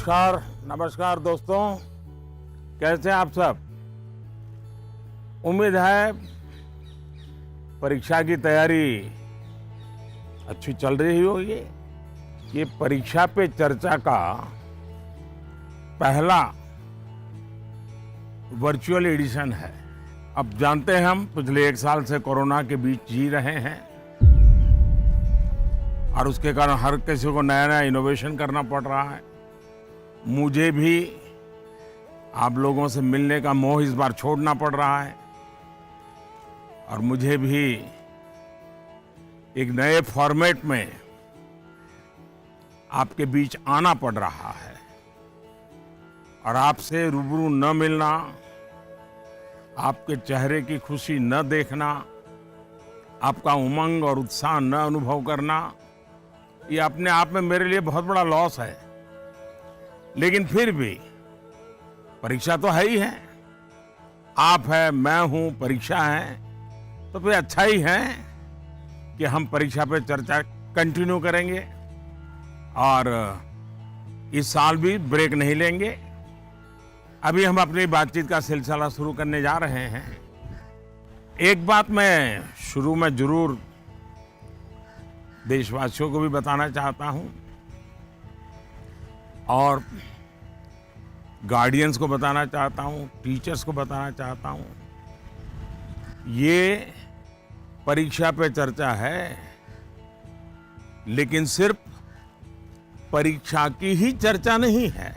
नमस्कार नमस्कार दोस्तों, कैसे हैं आप सब। उम्मीद है परीक्षा की तैयारी अच्छी चल रही होगी। ये परीक्षा पे चर्चा का पहला वर्चुअल एडिशन है। अब जानते हैं हम पिछले 1 साल से कोरोना के बीच जी रहे हैं और उसके कारण हर किसी को नया नया इनोवेशन करना पड़ रहा है। मुझे भी आप लोगों से मिलने का मोह इस बार छोड़ना पड़ रहा है और मुझे भी एक नए फॉर्मेट में आपके बीच आना पड़ रहा है और आपसे रूबरू न मिलना, आपके चेहरे की खुशी न देखना, आपका उमंग और उत्साह न अनुभव करना, ये अपने आप में मेरे लिए बहुत बड़ा लॉस है। लेकिन फिर भी परीक्षा तो है ही है। आप है, मैं हूं, परीक्षा है, तो फिर अच्छा ही है कि हम परीक्षा पे चर्चा कंटिन्यू करेंगे और इस साल भी ब्रेक नहीं लेंगे। अभी हम अपनी बातचीत का सिलसिला शुरू करने जा रहे हैं। एक बात मैं शुरू में जरूर देशवासियों को भी बताना चाहता हूं और गार्डियंस को बताना चाहता हूं, टीचर्स को बताना चाहता हूं। ये परीक्षा पे चर्चा है, लेकिन सिर्फ परीक्षा की ही चर्चा नहीं है।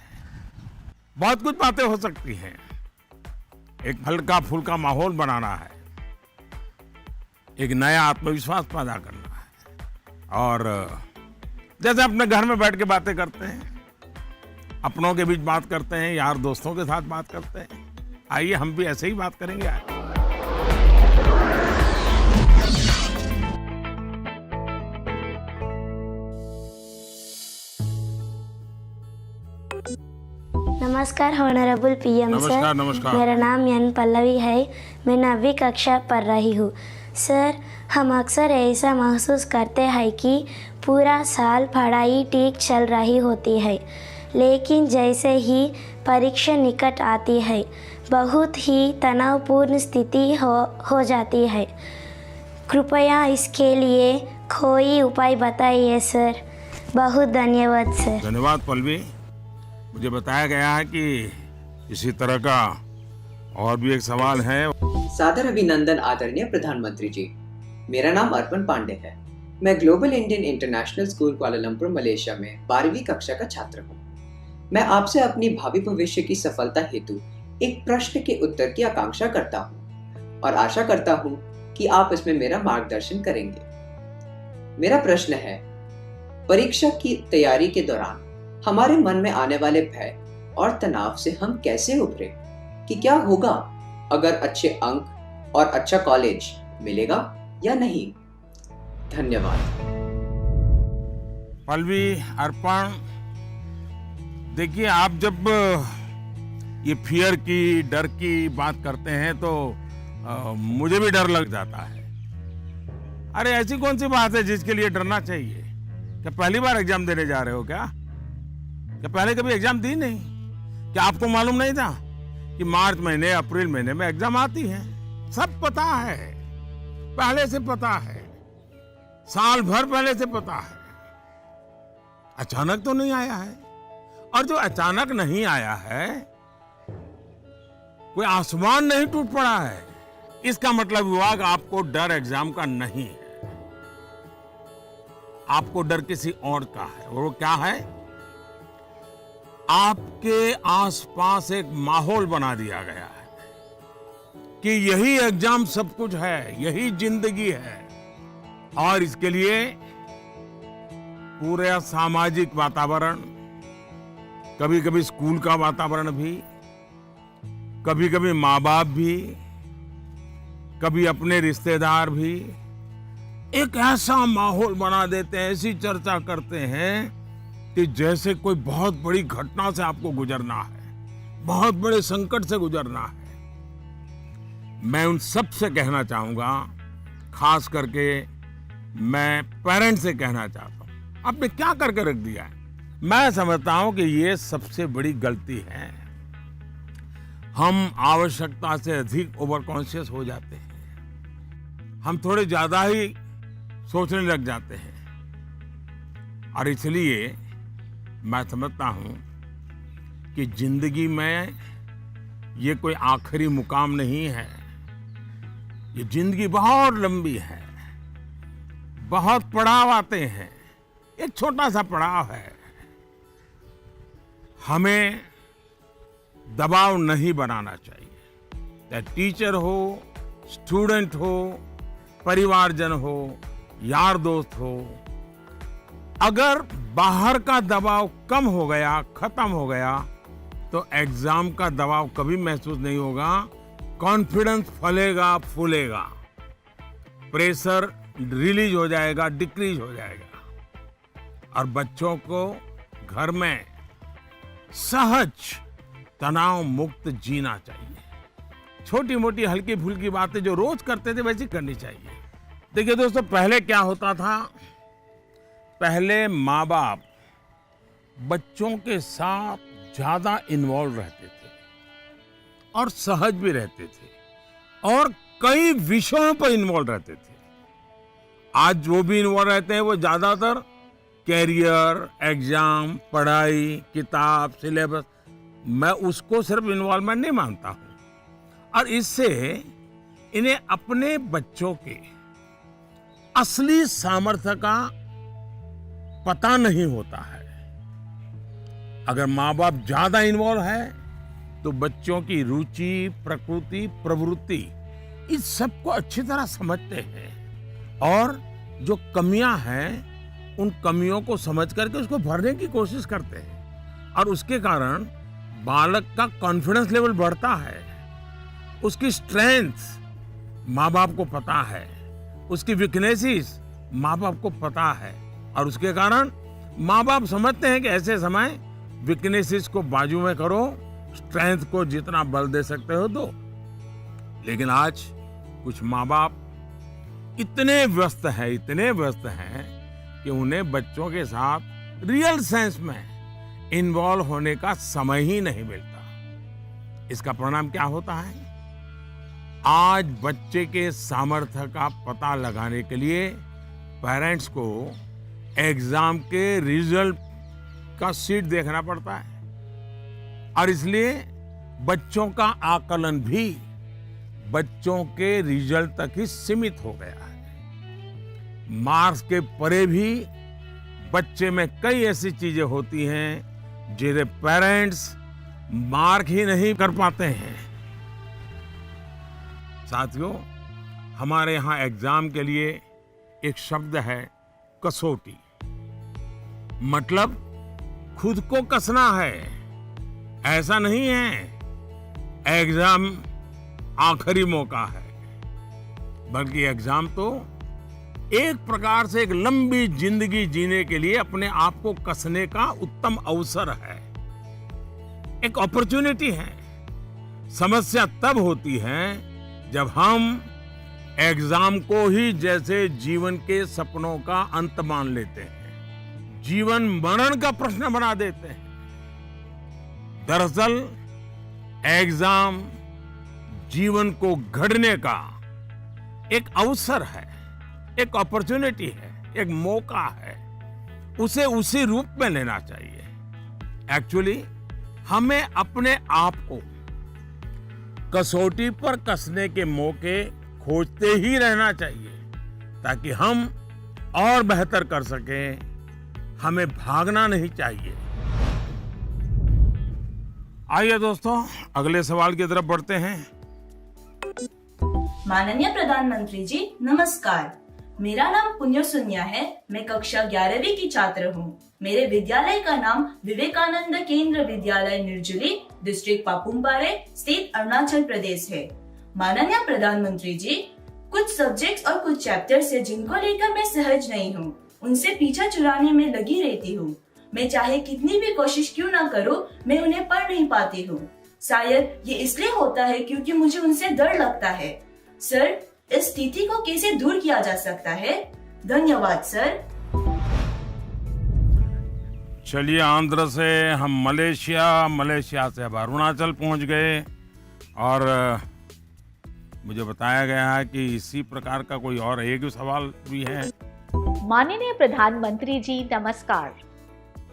बहुत कुछ बातें हो सकती हैं। एक हल्का फुल्का माहौल बनाना है, एक नया आत्मविश्वास पैदा करना है और जैसे अपने घर में बैठ के बातें करते हैं, अपनों के बीच बात करते हैं, यार दोस्तों के साथ बात करते हैं, आइए हम भी ऐसे ही बात करेंगे आज। नमस्कार ऑनरेबल पीएम सर। नमस्कार नमस्कार। मेरा नाम एन पल्लवी है। मैं 9वीं कक्षा पढ़ रही हूँ। सर, हम अक्सर ऐसा महसूस करते हैं कि पूरा साल पढ़ाई ठीक चल रही होती है, लेकिन जैसे ही परीक्षा निकट आती है बहुत ही तनावपूर्ण स्थिति हो जाती है। कृपया इसके लिए कोई उपाय बताइए सर। बहुत धन्यवाद सर। धन्यवाद पल्लवी। मुझे बताया गया है कि इसी तरह का और भी एक सवाल है। सादर अभिनंदन आदरणीय प्रधानमंत्री जी। मेरा नाम अर्पण पांडे है। मैं global Indian international school Kuala Lumpur Malaysia में 12वीं कक्षा का छात्र हूँ। मैं आपसे अपनी भावी भविष्य की सफलता हेतु एक प्रश्न के उत्तर की आकांक्षा करता हूँ और आशा करता हूँ कि आप इसमें मेरा मार्गदर्शन करेंगे। मेरा प्रश्न है, परीक्षा की तैयारी के दौरान हमारे मन में आने वाले भय और तनाव से हम कैसे उभरे, कि क्या होगा अगर अच्छे अंक और अच्छा कॉलेज मिलेगा या नहीं। धन्यवाद। पल्लवी, अर्पण, देखिए आप जब ये फियर की, डर की बात करते हैं तो मुझे भी डर लग जाता है। अरे ऐसी कौन सी बात है जिसके लिए डरना चाहिए? क्या पहली बार एग्जाम देने जा रहे हो क्या पहले कभी एग्जाम दी नहीं? क्या आपको मालूम नहीं था कि मार्च महीने, अप्रैल महीने में एग्जाम आती है? सब पता है, पहले से पता है, साल भर पहले से पता है। अचानक तो नहीं आया है, और जो अचानक नहीं आया है, कोई आसमान नहीं टूट पड़ा है। इसका मतलब हुआ कि आपको डर एग्जाम का नहीं है, आपको डर किसी और का है। वो क्या है? आपके आसपास एक माहौल बना दिया गया है कि यही एग्जाम सब कुछ है, यही जिंदगी है। और इसके लिए पूरा सामाजिक वातावरण, कभी कभी स्कूल का वातावरण भी, कभी कभी माँ बाप भी, कभी अपने रिश्तेदार भी एक ऐसा माहौल बना देते हैं, ऐसी चर्चा करते हैं कि जैसे कोई बहुत बड़ी घटना से आपको गुजरना है, बहुत बड़े संकट से गुजरना है। मैं उन सब से कहना चाहूंगा, खास करके मैं पेरेंट्स से कहना चाहता हूं, आपने क्या करके रख दिया है? मैं समझता हूं कि ये सबसे बड़ी गलती है। हम आवश्यकता से अधिक ओवर कॉन्शियस हो जाते हैं, हम थोड़े ज्यादा ही सोचने लग जाते हैं, और इसलिए मैं समझता हूं कि जिंदगी में ये कोई आखिरी मुकाम नहीं है। ये जिंदगी बहुत लंबी है, बहुत पड़ाव आते हैं, एक छोटा सा पड़ाव है। हमें दबाव नहीं बनाना चाहिए। चाहे टीचर हो, स्टूडेंट हो, परिवारजन हो, यार दोस्त हो, अगर बाहर का दबाव कम हो गया, खत्म हो गया, तो एग्जाम का दबाव कभी महसूस नहीं होगा। कॉन्फिडेंस फलेगा, फूलेगा, प्रेशर रिलीज हो जाएगा, डिक्रीज हो जाएगा, और बच्चों को घर में सहज तनाव मुक्त जीना चाहिए। छोटी मोटी हल्की फुल्की बातें जो रोज करते थे वैसी करनी चाहिए। देखिए दोस्तों, पहले क्या होता था, पहले माँ बाप बच्चों के साथ ज्यादा इन्वॉल्व रहते थे और सहज भी रहते थे और कई विषयों पर इन्वॉल्व रहते थे। आज जो भी इन्वॉल्व रहते हैं वो ज्यादातर कैरियर, एग्जाम, पढ़ाई, किताब, सिलेबस, मैं उसको सिर्फ इन्वॉल्वमेंट नहीं मानता हूं। और इससे इन्हें अपने बच्चों के असली सामर्थ्य का पता नहीं होता है। अगर माँ बाप ज्यादा इन्वॉल्व है तो बच्चों की रुचि, प्रकृति, प्रवृत्ति, इस सब को अच्छी तरह समझते हैं और जो कमियां हैं उन कमियों को समझ करके उसको भरने की कोशिश करते हैं, और उसके कारण बालक का कॉन्फिडेंस लेवल बढ़ता है। उसकी स्ट्रेंथ माँ बाप को पता है, उसकी वीकनेसेस माँ बाप को पता है, और उसके कारण माँ बाप समझते हैं कि ऐसे समय वीकनेसेस को बाजू में करो, स्ट्रेंथ को जितना बल दे सकते हो दो। लेकिन आज कुछ माँ बाप इतने व्यस्त हैं कि उन्हें बच्चों के साथ रियल सेंस में इन्वॉल्व होने का समय ही नहीं मिलता। इसका परिणाम क्या होता है, आज बच्चे के सामर्थ्य का पता लगाने के लिए पेरेंट्स को एग्जाम के रिजल्ट का शीट देखना पड़ता है, और इसलिए बच्चों का आकलन भी बच्चों के रिजल्ट तक ही सीमित हो गया है। मार्क्स के परे भी बच्चे में कई ऐसी चीजें होती हैं जिन्हें पेरेंट्स मार्क ही नहीं कर पाते हैं। साथियों, हमारे यहाँ एग्जाम के लिए एक शब्द है कसौटी, मतलब खुद को कसना है। ऐसा नहीं है एग्जाम आखिरी मौका है, बल्कि एग्जाम तो एक प्रकार से एक लंबी जिंदगी जीने के लिए अपने आप को कसने का उत्तम अवसर है, एक अपॉर्चुनिटी है। समस्या तब होती है जब हम एग्जाम को ही जैसे जीवन के सपनों का अंत मान लेते हैं, जीवन मरण का प्रश्न बना देते हैं। दरअसल एग्जाम जीवन को गढ़ने का एक अवसर है, एक अपॉर्चुनिटी है, एक मौका है। उसे उसी रूप में लेना चाहिए। एक्चुअली हमें अपने आप को कसौटी पर कसने के मौके खोजते ही रहना चाहिए ताकि हम और बेहतर कर सकें। हमें भागना नहीं चाहिए। आइए दोस्तों, अगले सवाल की तरफ बढ़ते हैं। माननीय प्रधानमंत्री जी नमस्कार, मेरा नाम पुण्य सुन्या है। मैं कक्षा 11वीं की छात्र हूँ। मेरे विद्यालय का नाम विवेकानंद केंद्र विद्यालय निर्जुली, डिस्ट्रिक्ट पापुमपारे, स्टेट अरुणाचल प्रदेश है। माननीय प्रधानमंत्री जी, कुछ सब्जेक्ट्स और कुछ चैप्टर्स है जिनको लेकर मैं सहज नहीं हूँ, उनसे पीछा छुड़ाने में लगी रहती हूँ। मैं चाहे कितनी भी कोशिश क्यों ना करूँ, मैं उन्हें पढ़ नहीं पाती हूँ। शायद ये इसलिए होता है क्योंकि मुझे उनसे डर लगता है। सर, इस स्थिति को कैसे दूर किया जा सकता है? धन्यवाद सर। चलिए, आंध्र से हम मलेशिया से अब अरुणाचल पहुंच गए और मुझे बताया गया है कि इसी प्रकार का कोई और एक सवाल भी है। माननीय प्रधानमंत्री जी नमस्कार।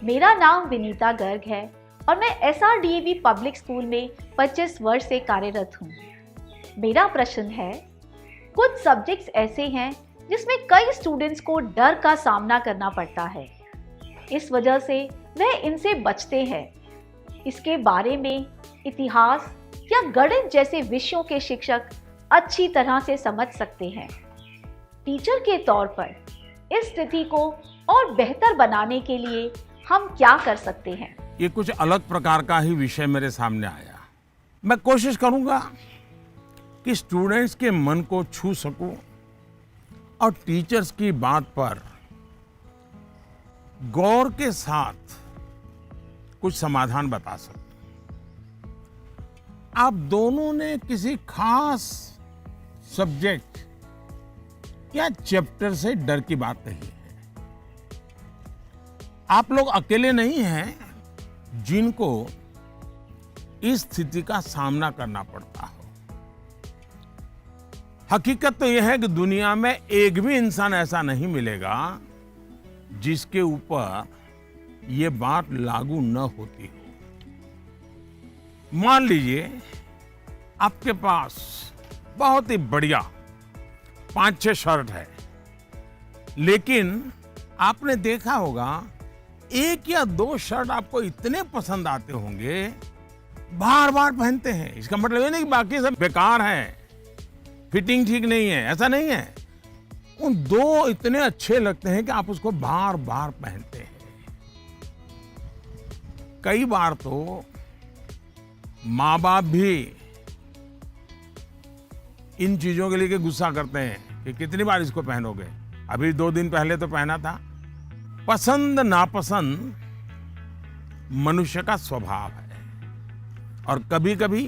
मेरा नाम विनीता गर्ग है और मैं SRDAV पब्लिक स्कूल में 25 वर्ष से कार्यरत हूँ। मेरा प्रश्न है, कुछ सब्जेक्ट्स ऐसे हैं जिसमें कई स्टूडेंट्स को डर का सामना करना पड़ता है, इस वजह से वह इनसे बचते हैं। इसके बारे में इतिहास या गणित जैसे विषयों के शिक्षक अच्छी तरह से समझ सकते हैं। टीचर के तौर पर इस स्थिति को और बेहतर बनाने के लिए हम क्या कर सकते हैं? ये कुछ अलग प्रकार का ही विषय मेरे सामने आया। मैं कोशिश करूंगा कि स्टूडेंट्स के मन को छू सकूं और टीचर्स की बात पर गौर के साथ कुछ समाधान बता सकूं। आप दोनों ने किसी खास सब्जेक्ट या चैप्टर से डर की बात कही है। आप लोग अकेले नहीं हैं जिनको इस स्थिति का सामना करना पड़ता हो। हकीकत तो यह है कि दुनिया में एक भी इंसान ऐसा नहीं मिलेगा जिसके ऊपर यह बात लागू न होती हो। मान लीजिए आपके पास बहुत ही बढ़िया 5-6 शर्ट है, लेकिन आपने देखा होगा 1 या 2 शर्ट आपको इतने पसंद आते होंगे, बार बार पहनते हैं। इसका मतलब ये नहीं कि बाकी सब बेकार हैं, फिटिंग ठीक नहीं है, ऐसा नहीं है। उन 2 इतने अच्छे लगते हैं कि आप उसको बार बार पहनते हैं। कई बार तो माँ बाप भी इन चीजों के लिए गुस्सा करते हैं कि कितनी बार इसको पहनोगे, अभी 2 दिन पहले तो पहना था। पसंद नापसंद मनुष्य का स्वभाव है और कभी कभी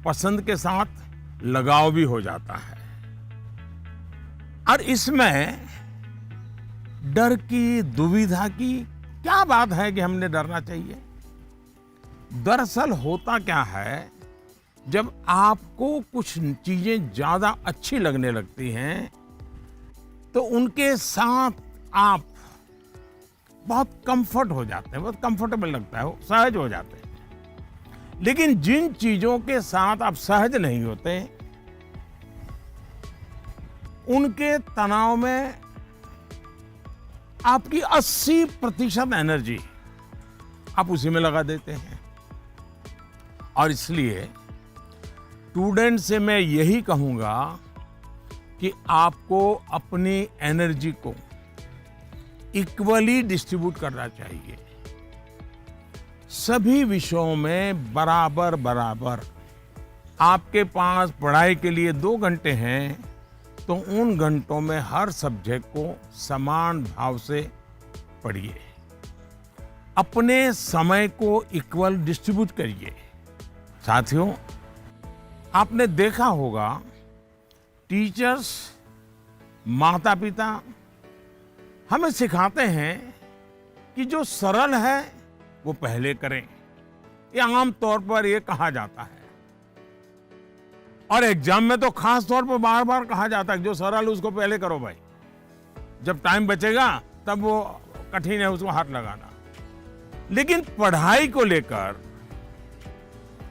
पसंद के साथ लगाव भी हो जाता है। और इसमें डर की, दुविधा की क्या बात है कि हमने डरना चाहिए? दरअसल होता क्या है, जब आपको कुछ चीजें ज्यादा अच्छी लगने लगती हैं तो उनके साथ आप बहुत कंफर्ट हो जाते हैं, बहुत कंफर्टेबल लगता है, सहज हो जाते हैं। लेकिन जिन चीजों के साथ आप सहज नहीं होते, उनके तनाव में आपकी 80% एनर्जी आप उसी में लगा देते हैं। और इसलिए स्टूडेंट से मैं यही कहूंगा कि आपको अपनी एनर्जी को इक्वली डिस्ट्रीब्यूट करना चाहिए। सभी विषयों में बराबर बराबर। आपके पास पढ़ाई के लिए 2 घंटे हैं तो उन घंटों में हर सब्जेक्ट को समान भाव से पढ़िए। अपने समय को इक्वल डिस्ट्रीब्यूट करिए। साथियों, आपने देखा होगा टीचर्स, माता पिता हमें सिखाते हैं कि जो सरल है वो पहले करें। ये आम तौर पर ये कहा जाता है और एग्जाम में तो खास तौर पर बार बार कहा जाता है जो सरल उसको पहले करो भाई, जब टाइम बचेगा तब वो कठिन है उसको हाथ लगाना। लेकिन पढ़ाई को लेकर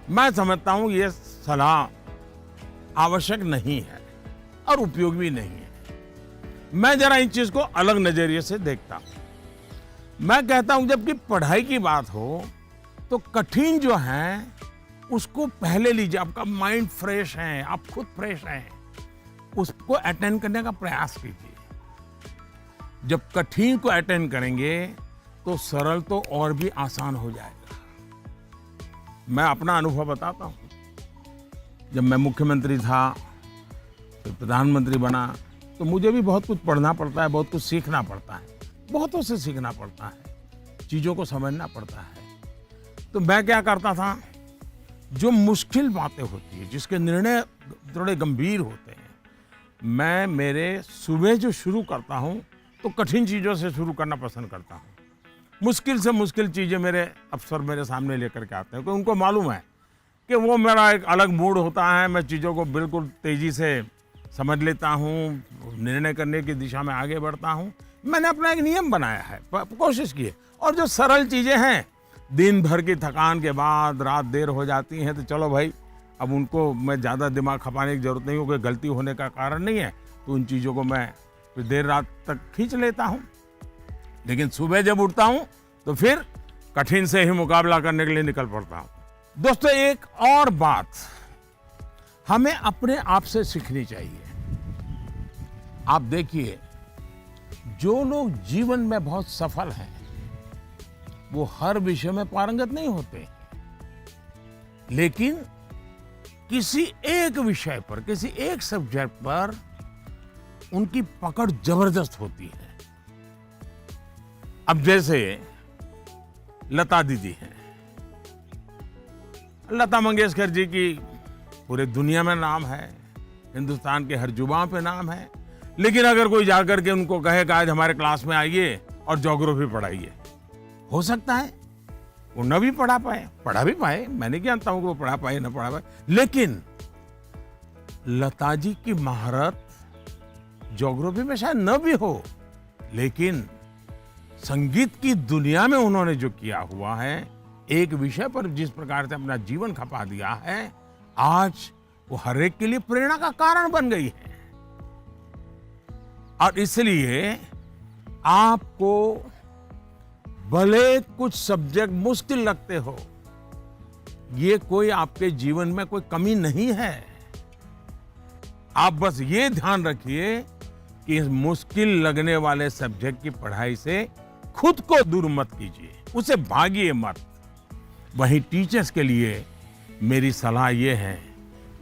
मैं समझता हूं ये सलाह आवश्यक नहीं है और उपयोगी भी नहीं है। मैं जरा इन चीज को अलग नजरिए से देखता हूं। मैं कहता हूं जबकि पढ़ाई की बात हो तो कठिन जो है उसको पहले लीजिए। आपका माइंड फ्रेश है, आप खुद फ्रेश हैं, उसको अटेंड करने का प्रयास कीजिए। जब कठिन को अटेंड करेंगे तो सरल तो और भी आसान हो जाएगा। मैं अपना अनुभव बताता हूं। जब मैं मुख्यमंत्री था, फिर प्रधानमंत्री बना, तो मुझे भी बहुत कुछ पढ़ना पड़ता है, बहुत कुछ सीखना पड़ता है, बहुतों से सीखना पड़ता है, चीजों को समझना पड़ता है। तो मैं क्या करता था, जो मुश्किल बातें होती है, जिसके निर्णय थोड़े गंभीर होते हैं, मैं मेरे सुबह जो शुरू करता हूं तो कठिन चीजों से शुरू करना पसंद करता हूं। मुश्किल से मुश्किल चीज़ें मेरे अफसर मेरे सामने लेकर के आते हैं, क्योंकि उनको मालूम है कि वो मेरा एक अलग मूड होता है, मैं चीज़ों को बिल्कुल तेज़ी से समझ लेता हूँ, निर्णय करने की दिशा में आगे बढ़ता हूँ। मैंने अपना एक नियम बनाया है, कोशिश की है। और जो सरल चीज़ें हैं, दिन भर की थकान के बाद रात देर हो जाती हैं, तो चलो भाई, अब उनको मैं ज़्यादा दिमाग खपाने की ज़रूरत नहीं हो, कोई गलती होने का कारण नहीं है, तो उन चीज़ों को मैं फिर देर रात तक खींच लेता हूँ। लेकिन सुबह जब उठता हूँ तो फिर कठिन से ही मुकाबला करने के लिए निकल पड़ता हूँ। दोस्तों, एक और बात हमें अपने आप से सीखनी चाहिए। आप देखिए, जो लोग जीवन में बहुत सफल हैं, वो हर विषय में पारंगत नहीं होते, लेकिन किसी एक विषय पर, किसी एक सब्जेक्ट पर उनकी पकड़ जबरदस्त होती है। अब जैसे लता दीदी हैं, लता मंगेशकर जी की पूरे दुनिया में नाम है, हिंदुस्तान के हर जुबान पे नाम है, लेकिन अगर कोई जाकर के उनको कहे कि आज हमारे क्लास में आइए और ज्योग्राफी पढ़ाइए, हो सकता है वो न भी पढ़ा भी पाए, मैं नहीं जानता हूं कि वो पढ़ा पाए न पढ़ा पाए, लेकिन लता जी की महारत ज्योग्राफी में शायद न भी हो, लेकिन संगीत की दुनिया में उन्होंने जो किया हुआ है, एक विषय पर जिस प्रकार से अपना जीवन खपा दिया है, आज वो हर एक के लिए प्रेरणा का कारण बन गई है। और इसलिए आपको भले कुछ सब्जेक्ट मुश्किल लगते हो, ये कोई आपके जीवन में कोई कमी नहीं है। आप बस ये ध्यान रखिए कि इस मुश्किल लगने वाले सब्जेक्ट की पढ़ाई से खुद को दूर मत कीजिए, उसे भागिए मत। वहीं टीचर्स के लिए मेरी सलाह ये है,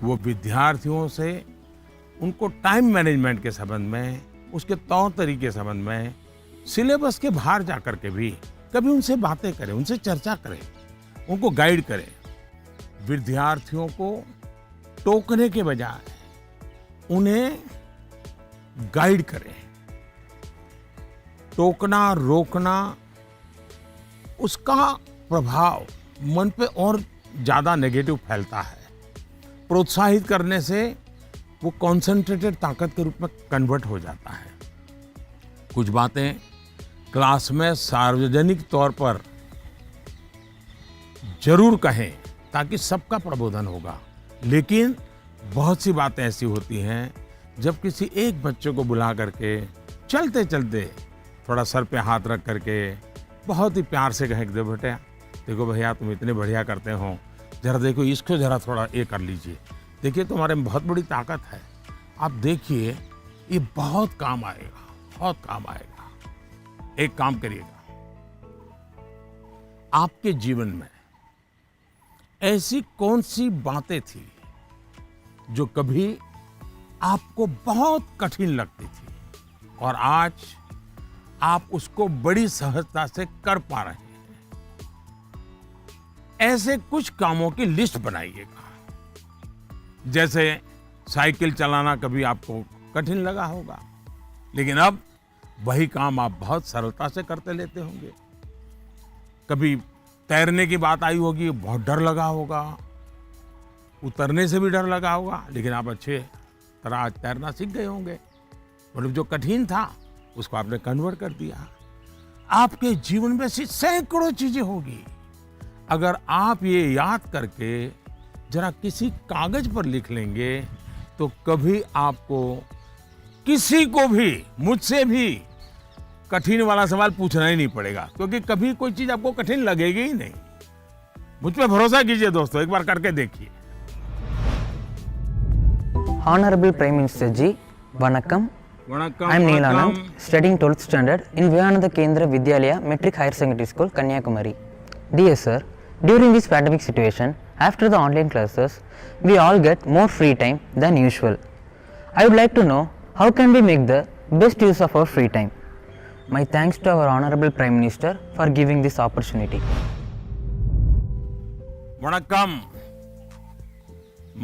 वो विद्यार्थियों से उनको टाइम मैनेजमेंट के संबंध में, उसके तौर तरीके संबंध में, सिलेबस के बाहर जाकर के भी कभी उनसे बातें करें, उनसे चर्चा करें, उनको गाइड करें। विद्यार्थियों को टोकने के बजाय उन्हें गाइड करें। टोकना, रोकना, उसका प्रभाव मन पे और ज्यादा नेगेटिव फैलता है। प्रोत्साहित करने से वो कॉन्सेंट्रेटेड ताकत के रूप में कन्वर्ट हो जाता है। कुछ बातें क्लास में सार्वजनिक तौर पर जरूर कहें ताकि सबका प्रबोधन होगा, लेकिन बहुत सी बातें ऐसी होती हैं जब किसी एक बच्चे को बुला करके चलते चलते थोड़ा सर पे हाथ रख करके बहुत ही प्यार से कहें, देखो भैया तुम इतने बढ़िया करते हो, जरा देखो इसको जरा थोड़ा ये कर लीजिए, देखिए तुम्हारे में बहुत बड़ी ताकत है, आप देखिए ये बहुत काम आएगा, बहुत काम आएगा। एक काम करिएगा, आपके जीवन में ऐसी कौन सी बातें थी जो कभी आपको बहुत कठिन लगती थी और आज आप उसको बड़ी सहजता से कर पा रहे हैं? ऐसे कुछ कामों की लिस्ट बनाइएगा। जैसे साइकिल चलाना कभी आपको कठिन लगा होगा, लेकिन अब वही काम आप बहुत सरलता से करते लेते होंगे। कभी तैरने की बात आई होगी, बहुत डर लगा होगा, उतरने से भी डर लगा होगा, लेकिन आप अच्छे तरह आज तैरना सीख गए होंगे। मतलब जो कठिन था उसको आपने कन्वर्ट कर दिया। आपके जीवन में ऐसी सैकड़ों चीजें होगी, अगर आप ये याद करके जरा किसी कागज पर लिख लेंगे तो कभी आपको किसी को भी, मुझसे भी कठिन वाला सवाल पूछना ही नहीं पड़ेगा, क्योंकि कभी कोई चीज आपको कठिन लगेगी ही नहीं। मुझ पे भरोसा कीजिए दोस्तों, एक बार करके देखिए। Honorable Prime Minister Ji, Vanakkam. Vanakkam. I am Neelanand, studying 12th standard in Vivekananda Kendra Vidyalaya Metric Higher Secondary School, Kanyakumari. Dear sir, during this pandemic situation, after the online classes, we all get more free time than usual. I would like to know how can we make the best use of our free time. My thanks to our Honorable Prime Minister for giving this opportunity. वणक्कम।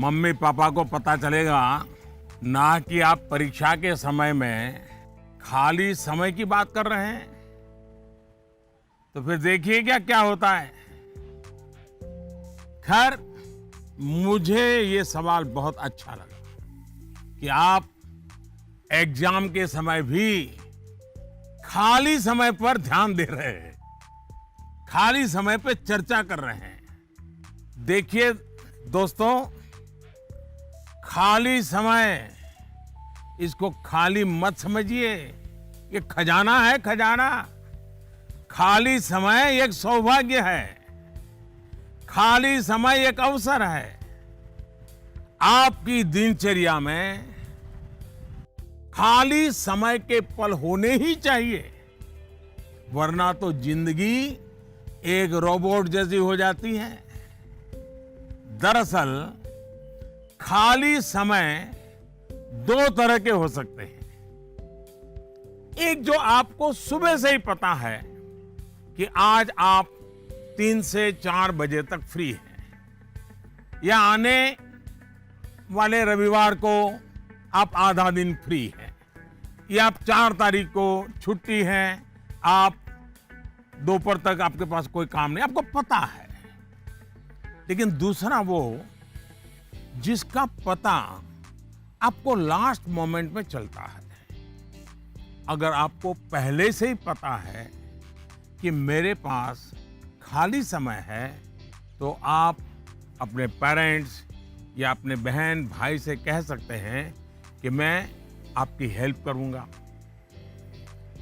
Mummy papa को पता चलेगा ना कि आप परीक्षा के समय में खाली समय की बात कर रहे हैं। तो फिर देखिए क्या क्या होता है। खैर, मुझे ये सवाल बहुत अच्छा लगा कि आप एग्जाम के समय भी खाली समय पर ध्यान दे रहे हैं, खाली समय पे चर्चा कर रहे हैं। देखिए दोस्तों, खाली समय, इसको खाली मत समझिए। ये खजाना है, खजाना। खाली समय एक सौभाग्य है, खाली समय एक अवसर है। आपकी दिनचर्या में खाली समय के पल होने ही चाहिए, वरना तो जिंदगी एक रोबोट जैसी हो जाती है। दरअसल खाली समय दो तरह के हो सकते हैं। एक जो आपको सुबह से ही पता है कि आज आप 3 से 4 बजे तक फ्री हैं, या आने वाले रविवार को आप आधा दिन फ्री हैं, या आप 4 तारीख को छुट्टी है, आप दोपहर तक आपके पास कोई काम नहीं, आपको पता है। लेकिन दूसरा वो जिसका पता आपको लास्ट मोमेंट में चलता है। अगर आपको पहले से ही पता है कि मेरे पास खाली समय है, तो आप अपने पेरेंट्स या अपने बहन भाई से कह सकते हैं कि मैं आपकी हेल्प करूंगा।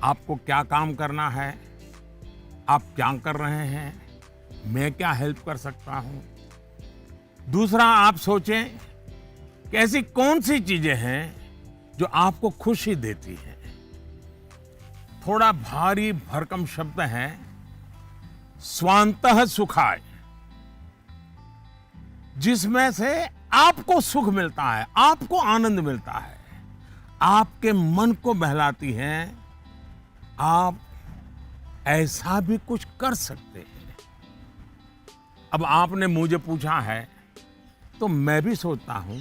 आपको क्या काम करना है, आप क्या कर रहे हैं, मैं क्या हेल्प कर सकता हूं। दूसरा, आप सोचें कि ऐसी कौन सी चीजें हैं जो आपको खुशी देती हैं। थोड़ा भारी भरकम शब्द है स्वांतः सुखाय, जिसमें से आपको सुख मिलता है, आपको आनंद मिलता है, आपके मन को बहलाती हैं। आप ऐसा भी कुछ कर सकते हैं। अब आपने मुझे पूछा है तो मैं भी सोचता हूं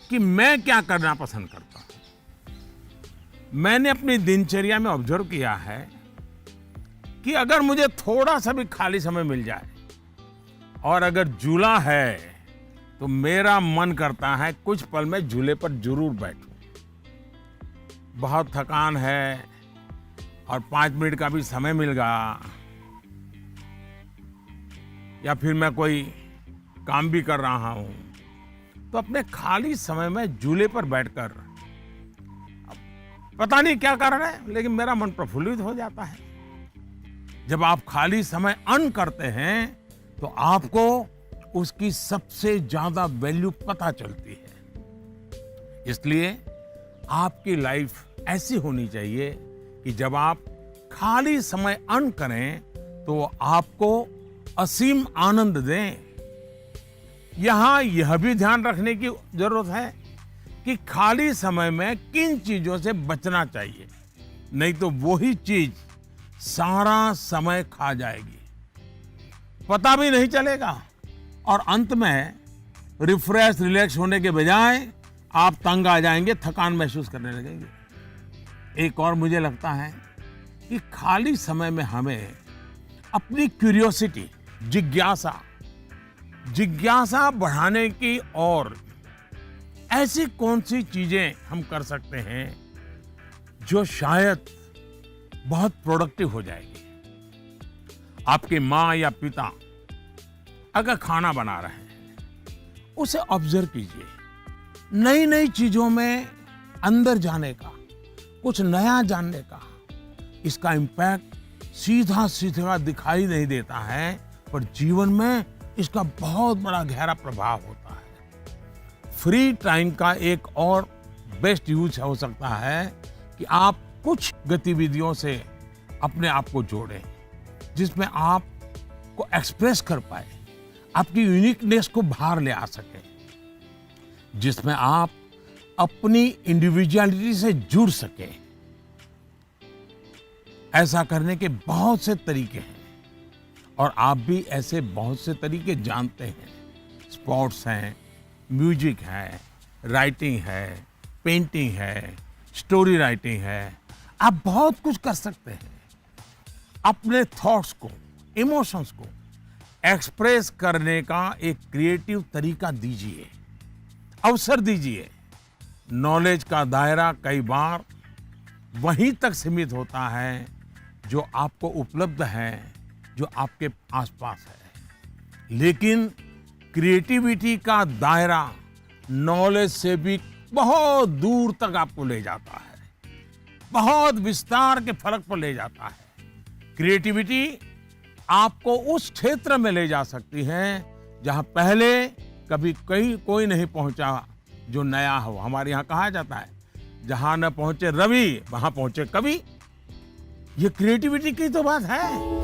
कि मैं क्या करना पसंद करता हूं। मैंने अपनी दिनचर्या में ऑब्जर्व किया है कि अगर मुझे थोड़ा सा भी खाली समय मिल जाए और अगर झूला है तो मेरा मन करता है कुछ पल में झूले पर जरूर बैठूं। बहुत थकान है और 5 मिनट का भी समय मिल गया, या फिर मैं कोई काम भी कर रहा हूं, तो अपने खाली समय में झूले पर बैठकर, पता नहीं क्या कारण है, लेकिन मेरा मन प्रफुल्लित हो जाता है। जब आप खाली समय अर्न करते हैं तो आपको उसकी सबसे ज्यादा वैल्यू पता चलती है। इसलिए आपकी लाइफ ऐसी होनी चाहिए कि जब आप खाली समय अर्न करें तो आपको असीम आनंद दें। यहां यह भी ध्यान रखने की जरूरत है कि खाली समय में किन चीजों से बचना चाहिए, नहीं तो वही चीज सारा समय खा जाएगी, पता भी नहीं चलेगा, और अंत में रिफ्रेश रिलैक्स होने के बजाय आप तंग आ जाएंगे, थकान महसूस करने लगेंगे। एक और मुझे लगता है कि खाली समय में हमें अपनी क्यूरियोसिटी, जिज्ञासा बढ़ाने की और ऐसी कौन सी चीजें हम कर सकते हैं जो शायद बहुत प्रोडक्टिव हो जाएगी। आपकी माँ या पिता अगर खाना बना रहे हैं, उसे ऑब्जर्व कीजिए। नई नई चीजों में अंदर जाने का, कुछ नया जानने का, इसका इम्पैक्ट सीधा सीधा दिखाई नहीं देता है, पर जीवन में इसका बहुत बड़ा गहरा प्रभाव होता है। फ्री टाइम का एक और बेस्ट यूज हो सकता है कि आप कुछ गतिविधियों से अपने आप को जोड़ें, जिसमें आप को एक्सप्रेस कर पाए, आपकी यूनिकनेस को बाहर ले आ सके, जिसमें आप अपनी इंडिविजुअलिटी से जुड़ सके। ऐसा करने के बहुत से तरीके हैं और आप भी ऐसे बहुत से तरीके जानते हैं। स्पोर्ट्स हैं, म्यूजिक है, राइटिंग है, पेंटिंग है, स्टोरी राइटिंग है, आप बहुत कुछ कर सकते हैं। अपने थॉट्स को, इमोशंस को एक्सप्रेस करने का एक क्रिएटिव तरीका दीजिए, अवसर दीजिए। नॉलेज का दायरा कई बार वहीं तक सीमित होता है जो आपको उपलब्ध है, जो आपके आसपास है, लेकिन क्रिएटिविटी का दायरा नॉलेज से भी बहुत दूर तक आपको ले जाता है, बहुत विस्तार के फलक पर ले जाता है। क्रिएटिविटी आपको उस क्षेत्र में ले जा सकती है जहां पहले कभी कोई नहीं पहुंचा जो नया हो। हमारे यहाँ कहा जाता है, जहां न पहुंचे रवि वहां पहुंचे कवि। ये क्रिएटिविटी की तो बात है।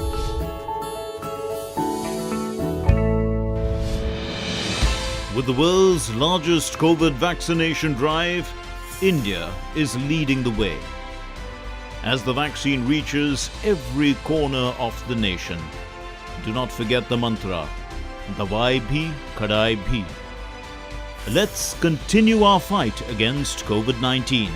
With the world's largest COVID vaccination drive, India is leading the way. As the vaccine reaches every corner of the nation, do not forget the mantra, Dawai bhi, Kadai bhi. Let's continue our fight against COVID-19.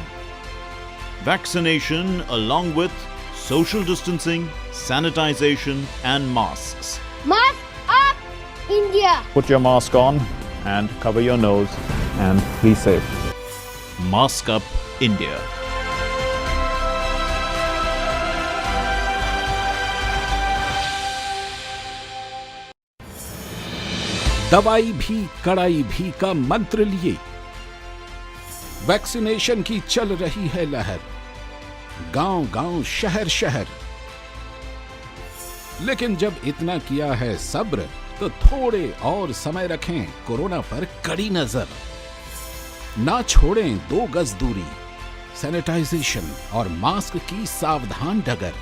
Vaccination along with social distancing, sanitization and masks. Mask up, India! Put your mask on and cover your nose and be safe. Mask Up India. दवाई भी कड़ाई भी का मंत्र लिए vaccination की चल रही है लहर, गांव-गांव, शहर-शहर। लेकिन जब इतना किया है सब्र, तो थोड़े और समय रखें कोरोना पर कड़ी नजर। ना छोड़ें 2 गज दूरी, सैनिटाइजेशन और मास्क की सावधान डगर।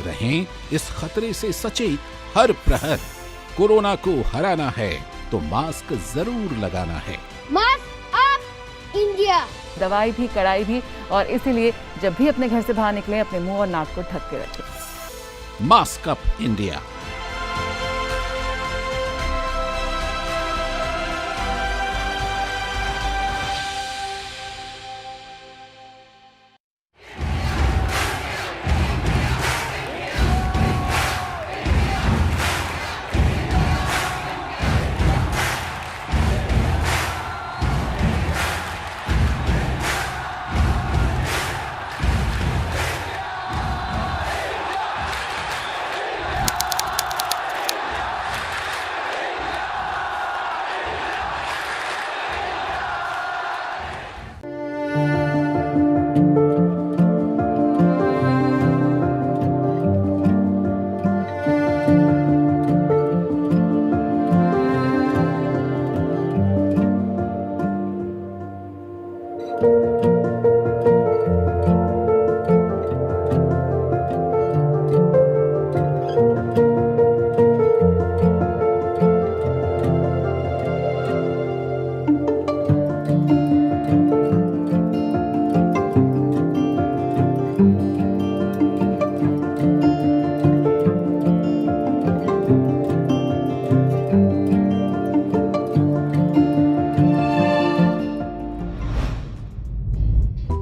रहें इस खतरे से सचेत हर प्रहर। कोरोना को हराना है तो मास्क जरूर लगाना है। Mask up, India! दवाई भी कड़ाई भी, और इसीलिए जब भी अपने घर से बाहर निकलें अपने मुंह और नाक को ढक के रखें। Mask up India.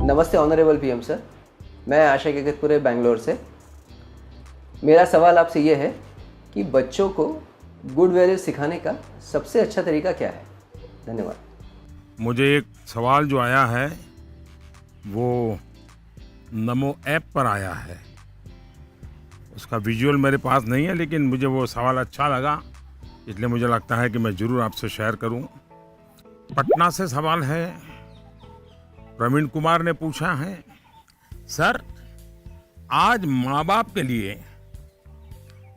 नमस्ते ऑनरेबल पीएम सर, मैं आशा केकतपुरे बेंगलोर से। मेरा सवाल आपसे ये है कि बच्चों को गुड वैल्यूज सिखाने का सबसे अच्छा तरीका क्या है? धन्यवाद। मुझे एक सवाल जो आया है वो नमो ऐप पर आया है। उसका विजुअल मेरे पास नहीं है, लेकिन मुझे वो सवाल अच्छा लगा, इसलिए मुझे लगता है कि मैं ज़रूर आपसे शेयर करूं। पटना से सवाल है, प्रवीण कुमार ने पूछा है, सर आज माँ बाप के लिए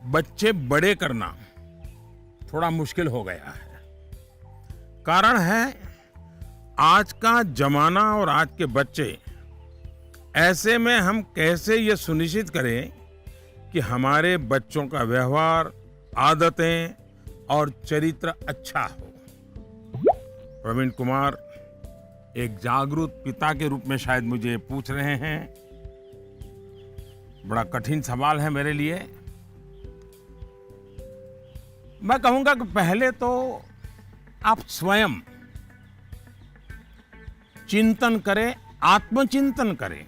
बच्चे बड़े करना थोड़ा मुश्किल हो गया है। कारण है आज का जमाना और आज के बच्चे। ऐसे में हम कैसे ये सुनिश्चित करें कि हमारे बच्चों का व्यवहार, आदतें और चरित्र अच्छा हो। प्रवीण कुमार एक जागरूक पिता के रूप में शायद मुझे पूछ रहे हैं। बड़ा कठिन सवाल है मेरे लिए। मैं कहूंगा कि पहले तो आप स्वयं चिंतन करें, आत्मचिंतन करें।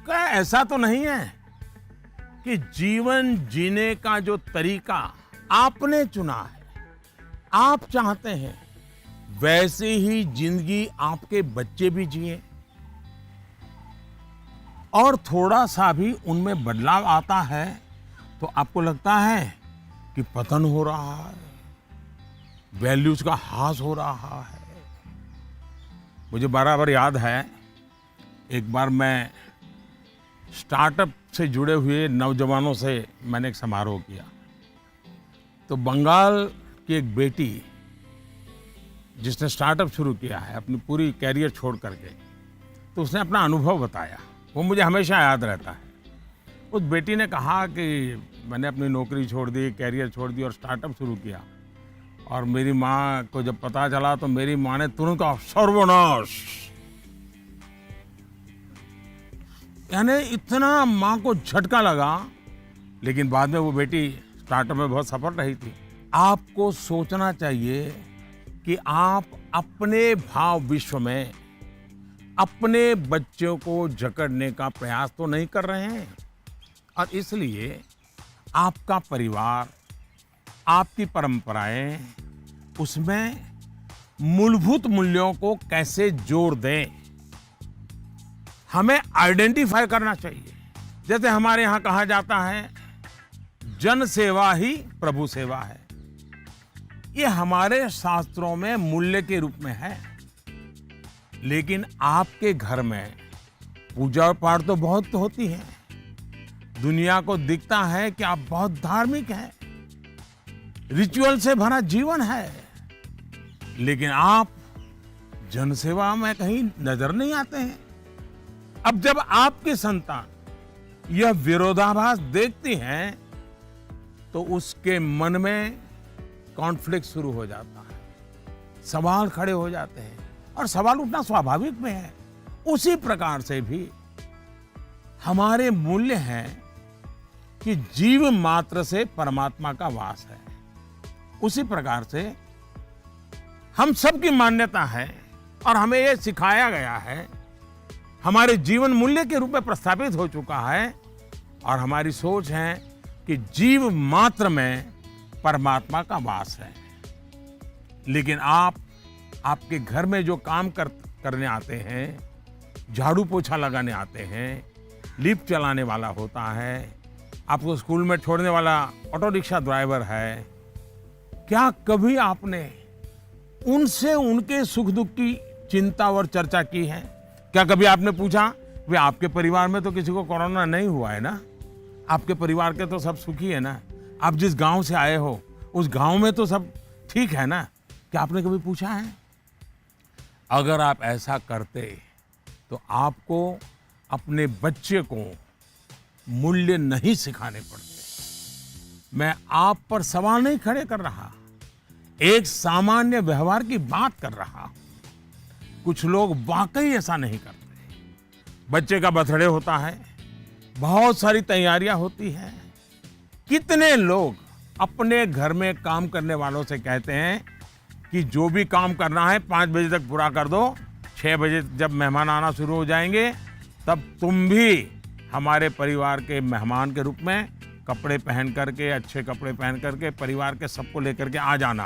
क्या ऐसा तो नहीं है कि जीवन जीने का जो तरीका आपने चुना है, आप चाहते हैं वैसे ही जिंदगी आपके बच्चे भी जिए और थोड़ा सा भी उनमें बदलाव आता है तो आपको लगता है कि पतन हो रहा है, वैल्यूज का ह्रास हो रहा है। मुझे बराबर याद है, एक बार मैं स्टार्टअप से जुड़े हुए नौजवानों से मैंने एक समारोह किया, तो बंगाल की एक बेटी जिसने स्टार्टअप शुरू किया है अपनी पूरी कैरियर छोड़ करके, तो उसने अपना अनुभव बताया, वो मुझे हमेशा याद रहता है। उस बेटी ने कहा कि मैंने अपनी नौकरी छोड़ दी, कैरियर छोड़ दी और स्टार्टअप शुरू किया, और मेरी माँ को जब पता चला तो मेरी माँ ने तुरंत कहा सर्वनाश। यानी इतना माँ को झटका लगा, लेकिन बाद में वो बेटी स्टार्टअप में बहुत सफल रही थी। आपको सोचना चाहिए कि आप अपने भाव विश्व में अपने बच्चों को जकड़ने का प्रयास तो नहीं कर रहे हैं, और इसलिए आपका परिवार, आपकी परंपराएं, उसमें मूलभूत मूल्यों को कैसे जोड़ दें, हमें आइडेंटिफाई करना चाहिए। जैसे हमारे यहाँ कहा जाता है जन सेवा ही प्रभु सेवा है, ये हमारे शास्त्रों में मूल्य के रूप में है। लेकिन आपके घर में पूजा पाठ तो बहुत होती है, दुनिया को दिखता है कि आप बहुत धार्मिक हैं, रिचुअल से भरा जीवन है, लेकिन आप जनसेवा में कहीं नजर नहीं आते हैं। अब जब आपकी संतान यह विरोधाभास देखती हैं तो उसके मन में कॉन्फ्लिक्ट शुरू हो जाता है, सवाल खड़े हो जाते हैं, और सवाल उठना स्वाभाविक में है। उसी प्रकार से भी हमारे मूल्य हैं कि जीव मात्र से परमात्मा का वास है। उसी प्रकार से हम सबकी मान्यता है और हमें यह सिखाया गया है, हमारे जीवन मूल्य के रूप में प्रस्थापित हो चुका है, और हमारी सोच है कि जीव मात्र में परमात्मा का वास है। लेकिन आपके घर में जो काम करने आते हैं, झाड़ू पोछा लगाने आते हैं, लिफ्ट चलाने वाला होता है, आपको स्कूल में छोड़ने वाला ऑटो रिक्शा ड्राइवर है, क्या कभी आपने उनसे उनके सुख दुख की चिंता और चर्चा की है? क्या कभी आपने पूछा वे आपके परिवार में तो किसी को कोरोना नहीं हुआ है ना, आपके परिवार के तो सब सुखी है ना, आप जिस गांव से आए हो उस गांव में तो सब ठीक है ना? क्या आपने कभी पूछा है? अगर आप ऐसा करते तो आपको अपने बच्चे को मूल्य नहीं सिखाने पड़ते। मैं आप पर सवाल नहीं खड़े कर रहा, एक सामान्य व्यवहार की बात कर रहा। कुछ लोग वाकई ऐसा नहीं करते। बच्चे का बर्थडे होता है, बहुत सारी तैयारियां होती हैं, कितने लोग अपने घर में काम करने वालों से कहते हैं कि जो भी काम करना है 5 बजे तक पूरा कर दो, 6 बजे जब मेहमान आना शुरू हो जाएंगे तब तुम भी हमारे परिवार के मेहमान के रूप में कपड़े पहन करके, अच्छे कपड़े पहन करके परिवार के सबको लेकर के आ जाना।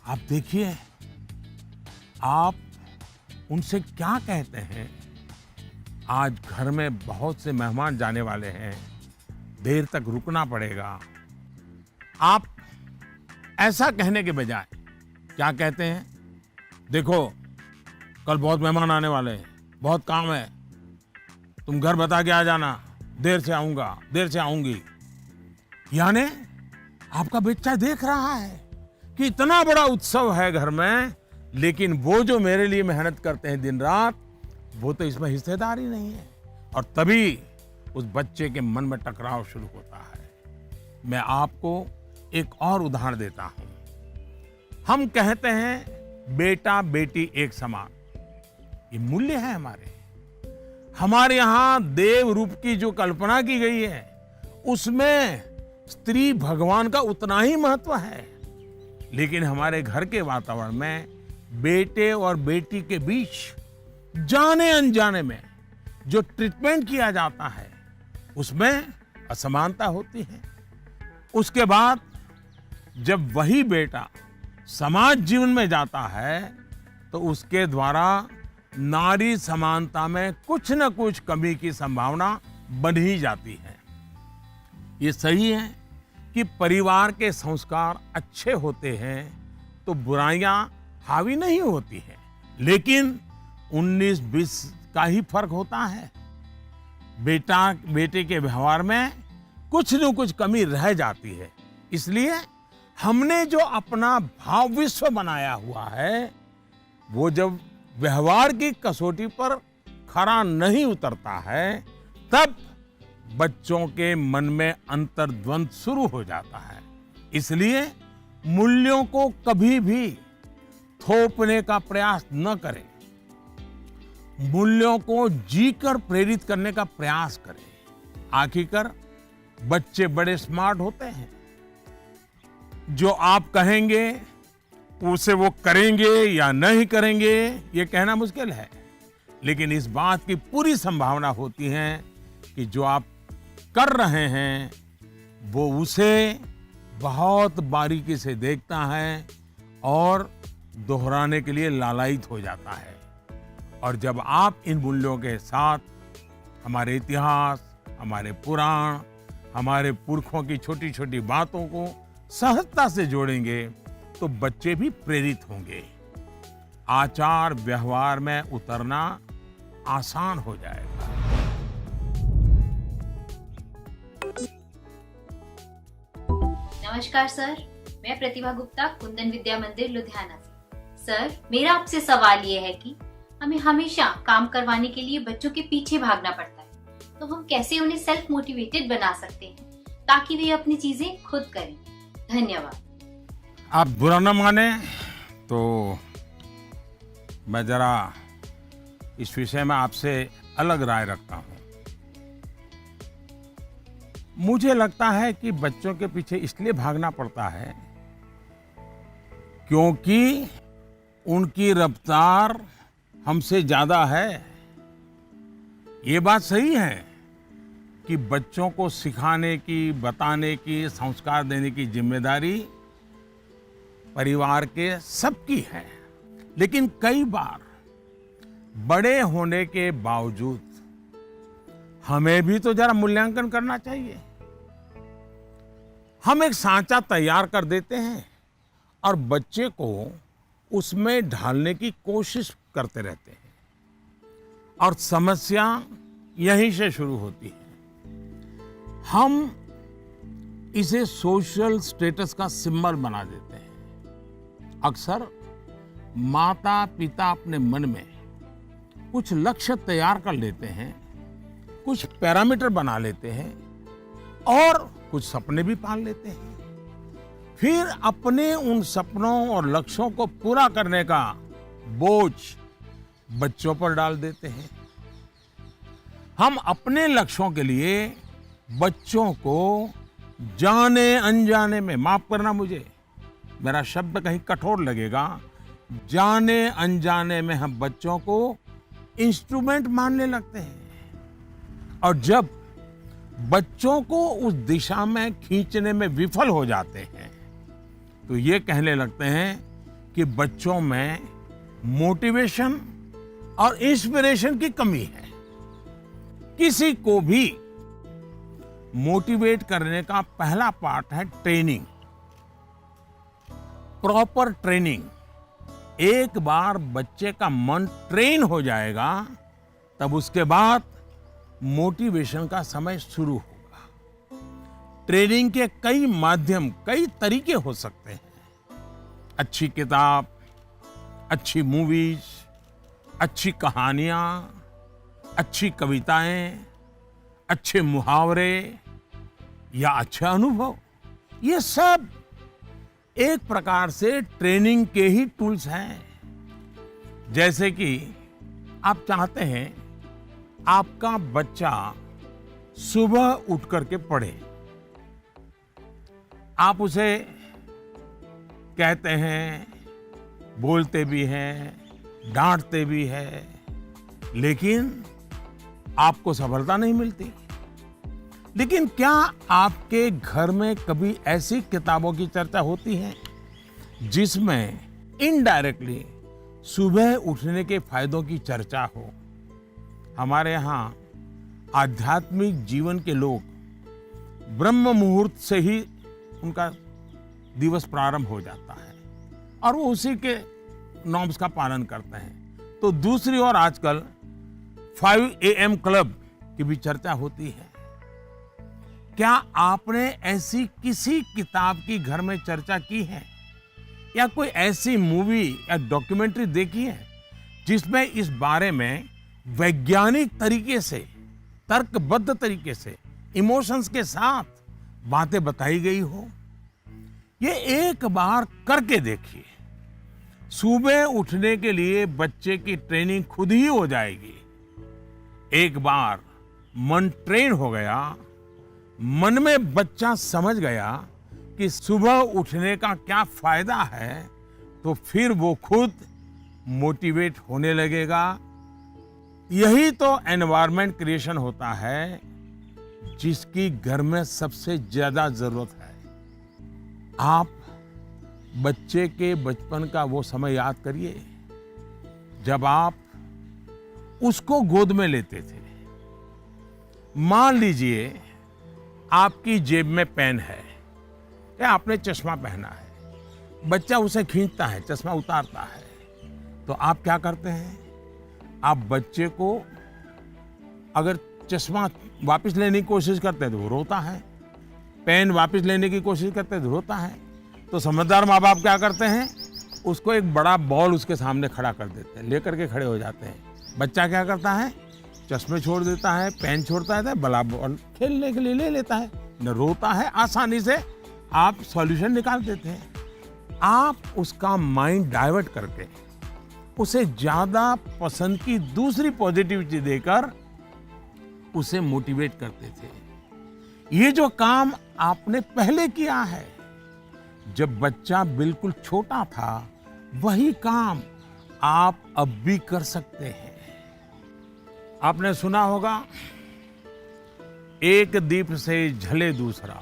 आप देखिए आप उनसे क्या कहते हैं। आज घर में बहुत से मेहमान जाने वाले हैं, देर तक रुकना पड़ेगा। आप ऐसा कहने के बजाय क्या कहते हैं, देखो कल बहुत मेहमान आने वाले हैं, बहुत काम है, तुम घर बता के आ जाना, देर से आऊंगा, देर से आऊंगी। यानी आपका बच्चा देख रहा है कि इतना बड़ा उत्सव है घर में, लेकिन वो जो मेरे लिए मेहनत करते हैं दिन रात, वो तो इसमें हिस्सेदार ही नहीं है, और तभी उस बच्चे के मन में टकराव शुरू होता है। मैं आपको एक और उदाहरण देता हूं। हम कहते हैं बेटा बेटी एक समान, ये मूल्य है हमारे यहां देव रूप की जो कल्पना की गई है उसमें स्त्री भगवान का उतना ही महत्व है। लेकिन हमारे घर के वातावरण में बेटे और बेटी के बीच जाने अनजाने में जो ट्रीटमेंट किया जाता है उसमें असमानता होती है। उसके बाद जब वही बेटा समाज जीवन में जाता है तो उसके द्वारा नारी समानता में कुछ न कुछ कमी की संभावना बन ही जाती है। ये सही है कि परिवार के संस्कार अच्छे होते हैं तो बुराइयां हावी नहीं होती हैं, लेकिन 19-20 का ही फर्क होता है। बेटे के व्यवहार में कुछ न कुछ कमी रह जाती है। इसलिए हमने जो अपना भाव विश्व बनाया हुआ है वो जब व्यवहार की कसौटी पर खरा नहीं उतरता है तब बच्चों के मन में अंतर्द्वंद शुरू हो जाता है। इसलिए मूल्यों को कभी भी थोपने का प्रयास न करें, मूल्यों को जीकर प्रेरित करने का प्रयास करें। आखिरकार बच्चे बड़े स्मार्ट होते हैं। जो आप कहेंगे उसे वो करेंगे या नहीं करेंगे ये कहना मुश्किल है, लेकिन इस बात की पूरी संभावना होती है कि जो आप कर रहे हैं वो उसे बहुत बारीकी से देखता है और दोहराने के लिए लालायित हो जाता है। और जब आप इन मूल्यों के साथ हमारे इतिहास, हमारे पुराण, हमारे पुरखों की छोटी छोटी बातों को सहजता से जोड़ेंगे तो बच्चे भी प्रेरित होंगे। आचार व्यवहार में उतरना आसान हो जाएगा। नमस्कार सर, मैं प्रतिभा गुप्ता, कुंदन विद्या मंदिर लुधियाना से। सर, मेरा आपसे सवाल ये है कि हमें हमेशा काम करवाने के लिए बच्चों के पीछे भागना पड़ता है, तो हम कैसे उन्हें सेल्फ मोटिवेटेड बना सकते हैं ताकि वे अपनी चीजें खुद करें? धन्यवाद। आप बुरा न माने तो मैं जरा इस विषय में आपसे अलग राय रखता हूं। मुझे लगता है कि बच्चों के पीछे इसलिए भागना पड़ता है क्योंकि उनकी रफ्तार हमसे ज्यादा है। ये बात सही है कि बच्चों को सिखाने की, बताने की, संस्कार देने की जिम्मेदारी परिवार के सबकी है, लेकिन कई बार बड़े होने के बावजूद हमें भी तो जरा मूल्यांकन करना चाहिए। हम एक सांचा तैयार कर देते हैं और बच्चे को उसमें ढालने की कोशिश करते रहते हैं और समस्या यहीं से शुरू होती है। हम इसे सोशल स्टेटस का सिंबल बना देते हैं। अक्सर माता पिता अपने मन में कुछ लक्ष्य तैयार कर लेते हैं, कुछ पैरामीटर बना लेते हैं और कुछ सपने भी पाल लेते हैं। फिर अपने उन सपनों और लक्ष्यों को पूरा करने का बोझ बच्चों पर डाल देते हैं। हम अपने लक्ष्यों के लिए बच्चों को जाने अनजाने में, माफ करना मुझे, मेरा शब्द कहीं कठोर लगेगा, जाने अनजाने में हम बच्चों को इंस्ट्रूमेंट मानने लगते हैं और जब बच्चों को उस दिशा में खींचने में विफल हो जाते हैं तो ये कहने लगते हैं कि बच्चों में मोटिवेशन और इंस्पिरेशन की कमी है। किसी को भी मोटिवेट करने का पहला पार्ट है ट्रेनिंग, प्रॉपर ट्रेनिंग। एक बार बच्चे का मन ट्रेन हो जाएगा तब उसके बाद मोटिवेशन का समय शुरू होगा। ट्रेनिंग के कई माध्यम, कई तरीके हो सकते हैं। अच्छी किताब, अच्छी मूवीज, अच्छी कहानियां, अच्छी कविताएं, अच्छे मुहावरे या अच्छा अनुभव, ये सब एक प्रकार से ट्रेनिंग के ही टूल्स हैं। जैसे कि आप चाहते हैं आपका बच्चा सुबह उठ करके पढ़े, आप उसे कहते हैं, बोलते भी हैं, डांटते भी हैं, लेकिन आपको सफलता नहीं मिलती। लेकिन क्या आपके घर में कभी ऐसी किताबों की चर्चा होती है जिसमें इनडायरेक्टली सुबह उठने के फायदों की चर्चा हो? हमारे यहाँ आध्यात्मिक जीवन के लोग ब्रह्म मुहूर्त से ही उनका दिवस प्रारंभ हो जाता है और वो उसी के नॉर्म्स का पालन करते हैं। तो दूसरी ओर आजकल 5 AM क्लब की भी चर्चा होती है। क्या आपने ऐसी किसी किताब की घर में चर्चा की है या कोई ऐसी मूवी या डॉक्यूमेंट्री देखी है जिसमें इस बारे में वैज्ञानिक तरीके से, तर्कबद्ध तरीके से, इमोशंस के साथ बातें बताई गई हो? ये एक बार करके देखिए। सुबह उठने के लिए बच्चे की ट्रेनिंग खुद ही हो जाएगी। एक बार मन ट्रेन हो गया, मन में बच्चा समझ गया कि सुबह उठने का क्या फायदा है, तो फिर वो खुद मोटिवेट होने लगेगा। यही तो एनवायरनमेंट क्रिएशन होता है जिसकी घर में सबसे ज्यादा जरूरत है। आप बच्चे के बचपन का वो समय याद करिए जब आप उसको गोद में लेते थे। मान लीजिए आपकी जेब में पेन है या आपने चश्मा पहना है, बच्चा उसे खींचता है, चश्मा उतारता है, तो आप क्या करते हैं? आप बच्चे को अगर चश्मा वापस लेने की कोशिश करते हैं तो वो रोता है, पेन वापस लेने की कोशिश करते हैं तो रोता है। तो समझदार माँ बाप क्या करते हैं? उसको एक बड़ा बॉल उसके सामने खड़ा कर देते हैं, लेकर के खड़े हो जाते हैं। बच्चा क्या करता है? चश्मे छोड़ देता है, पेन छोड़ता है, बड़ा बॉल खेलने के लिए ले लेता है, न रोता है। आसानी से आप सॉल्यूशन निकाल देते हैं। आप उसका माइंड डाइवर्ट करके उसे ज्यादा पसंद की दूसरी पॉजिटिविटी देकर उसे मोटिवेट करते थे। ये जो काम आपने पहले किया है जब बच्चा बिल्कुल छोटा था, वही काम आप अब भी कर सकते हैं। आपने सुना होगा, एक दीप से झले दूसरा।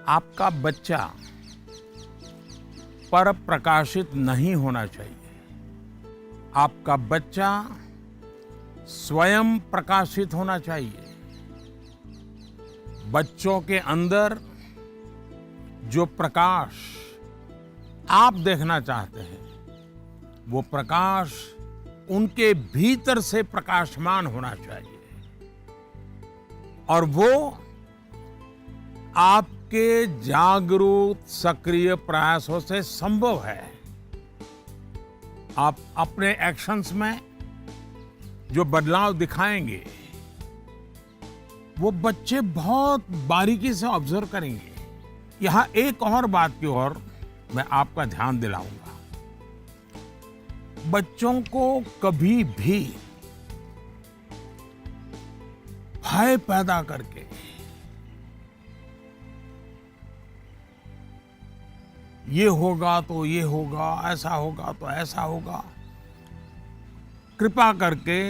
आपका बच्चा पर प्रकाशित नहीं होना चाहिए। आपका बच्चा स्वयं प्रकाशित होना चाहिए। बच्चों के अंदर जो प्रकाश आप देखना चाहते हैं, वो प्रकाश उनके भीतर से प्रकाशमान होना चाहिए और वो आपके जागरूक सक्रिय प्रयासों से संभव है। आप अपने एक्शंस में जो बदलाव दिखाएंगे वो बच्चे बहुत बारीकी से ऑब्जर्व करेंगे। यहां एक और बात की ओर मैं आपका ध्यान दिलाऊंगा। बच्चों को कभी भी भय पैदा करके ये होगा तो ये होगा, ऐसा होगा तो ऐसा होगा, कृपा करके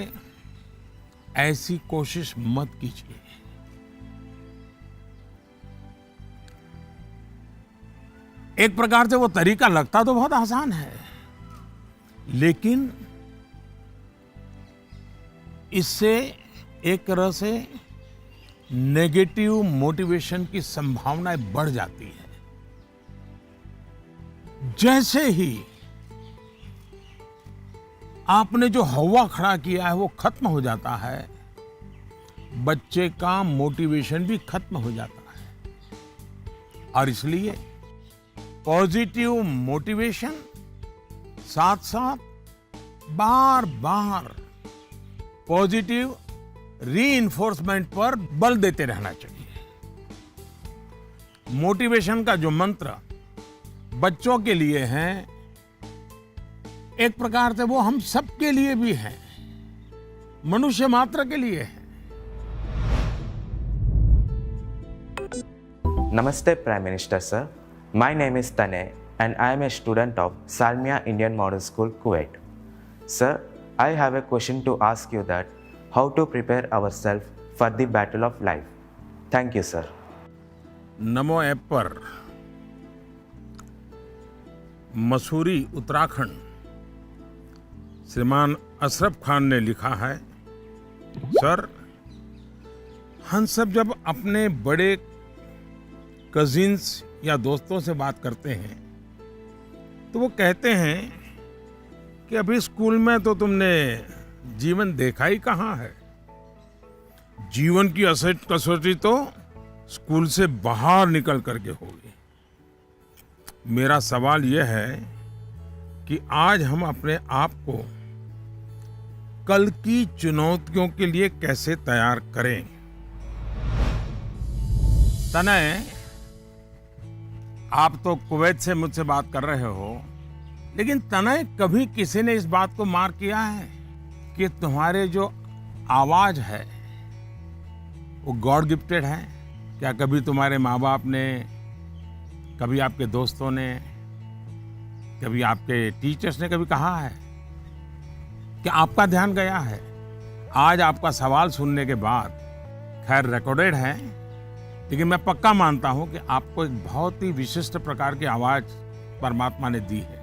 ऐसी कोशिश मत कीजिए। एक प्रकार से वो तरीका लगता तो बहुत आसान है, लेकिन इससे एक तरह से नेगेटिव मोटिवेशन की संभावनाएं बढ़ जाती है। जैसे ही आपने जो हवा खड़ा किया है वो खत्म हो जाता है, बच्चे का मोटिवेशन भी खत्म हो जाता है। और इसलिए पॉजिटिव मोटिवेशन साथ साथ बार बार पॉजिटिव रीइंफोर्समेंट पर बल देते रहना चाहिए। मोटिवेशन का जो मंत्र बच्चों के लिए है, एक प्रकार से वो हम सबके लिए भी है, मनुष्य मात्र के लिए है। Namaste Prime Minister sir, my name is Tanay and I am a student of Salmia Indian Model School, Kuwait. Sir, I have a question to ask you that how to prepare ourselves for the battle of life. Thank you, sir. NaMo app पर मसूरी उत्तराखंड श्रीमान अशरफ खान ने लिखा है, sir हम सब जब अपने बड़े कजिन्स या दोस्तों से बात करते हैं तो वो कहते हैं कि अभी स्कूल में तो तुमने जीवन देखा ही कहाँ है। जीवन की असली कसौटी तो स्कूल से बाहर निकल करके होगी। मेरा सवाल यह है कि आज हम अपने आप को कल की चुनौतियों के लिए कैसे तैयार करें। तनय, आप तो कुवैत से मुझसे बात कर रहे हो, लेकिन तनय कभी किसी ने इस बात को मार्क किया है कि तुम्हारे जो आवाज है वो गॉड गिफ्टेड है? क्या कभी तुम्हारे माँ बाप ने, कभी आपके दोस्तों ने, कभी आपके टीचर्स ने कभी कहा है कि आपका ध्यान गया है? आज आपका सवाल सुनने के बाद, खैर रिकॉर्डेड है, लेकिन मैं पक्का मानता हूं कि आपको एक बहुत ही विशिष्ट प्रकार की आवाज परमात्मा ने दी है।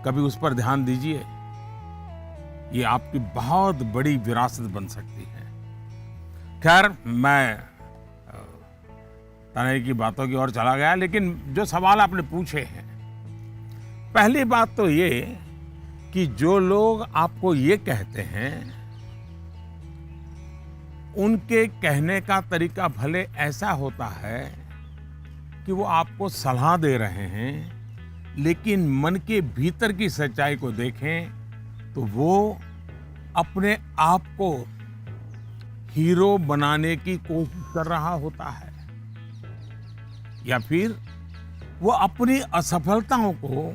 कभी उस पर ध्यान दीजिए, ये आपकी बहुत बड़ी विरासत बन सकती है। खैर, मैं तनय की बातों की ओर चला गया, लेकिन जो सवाल आपने पूछे हैं, पहली बात तो ये कि जो लोग आपको ये कहते हैं उनके कहने का तरीका भले ऐसा होता है कि वो आपको सलाह दे रहे हैं, लेकिन मन के भीतर की सच्चाई को देखें तो वो अपने आप को हीरो बनाने की कोशिश कर रहा होता है, या फिर वो अपनी असफलताओं को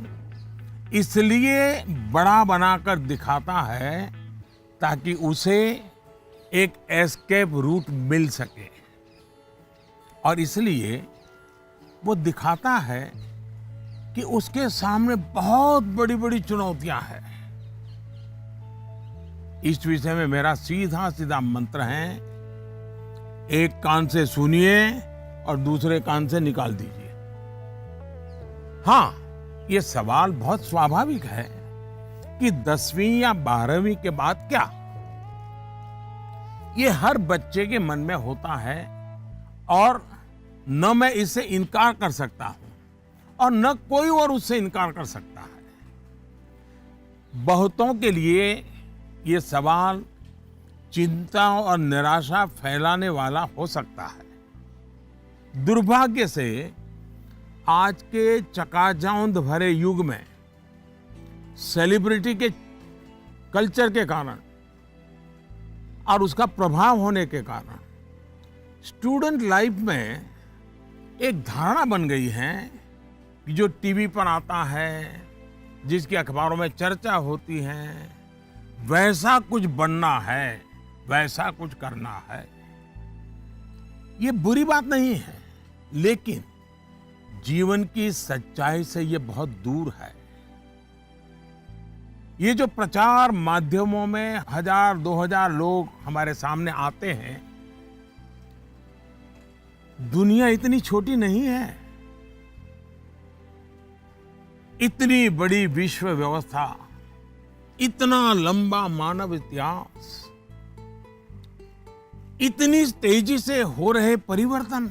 इसलिए बड़ा बनाकर दिखाता है ताकि उसे एक एस्केप रूट मिल सके, और इसलिए वो दिखाता है कि उसके सामने बहुत बड़ी बड़ी चुनौतियां हैं। इस विषय में मेरा सीधा सीधा मंत्र है, एक कान से सुनिए और दूसरे कान से निकाल दीजिए। हाँ, ये सवाल बहुत स्वाभाविक है कि 10वीं या 12वीं के बाद क्या? ये हर बच्चे के मन में होता है, और न मैं इससे इनकार कर सकता हूं और न कोई और उससे इनकार कर सकता है। बहुतों के लिए ये सवाल चिंता और निराशा फैलाने वाला हो सकता है। दुर्भाग्य से आज के चकाचौंध भरे युग में सेलिब्रिटी के कल्चर के कारण और उसका प्रभाव होने के कारण स्टूडेंट लाइफ में एक धारणा बन गई है कि जो टीवी पर आता है, जिसकी अखबारों में चर्चा होती है, वैसा कुछ बनना है, वैसा कुछ करना है। ये बुरी बात नहीं है, लेकिन जीवन की सच्चाई से ये बहुत दूर है। ये जो प्रचार माध्यमों में 1000-2000 लोग हमारे सामने आते हैं, दुनिया इतनी छोटी नहीं है। इतनी बड़ी विश्व व्यवस्था, इतना लंबा मानव इतिहास, इतनी तेजी से हो रहे परिवर्तन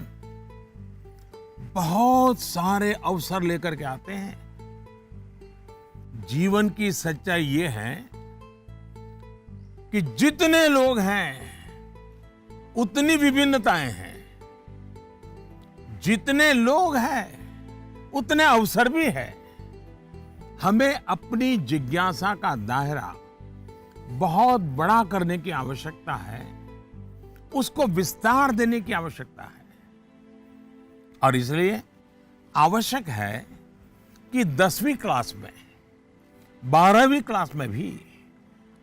बहुत सारे अवसर लेकर के आते हैं। जीवन की सच्चाई ये है कि जितने लोग हैं उतनी विभिन्नताएं हैं, जितने लोग हैं उतने अवसर भी है। हमें अपनी जिज्ञासा का दायरा बहुत बड़ा करने की आवश्यकता है, उसको विस्तार देने की आवश्यकता है, और इसलिए आवश्यक है कि 10वीं क्लास में, 12वीं क्लास में भी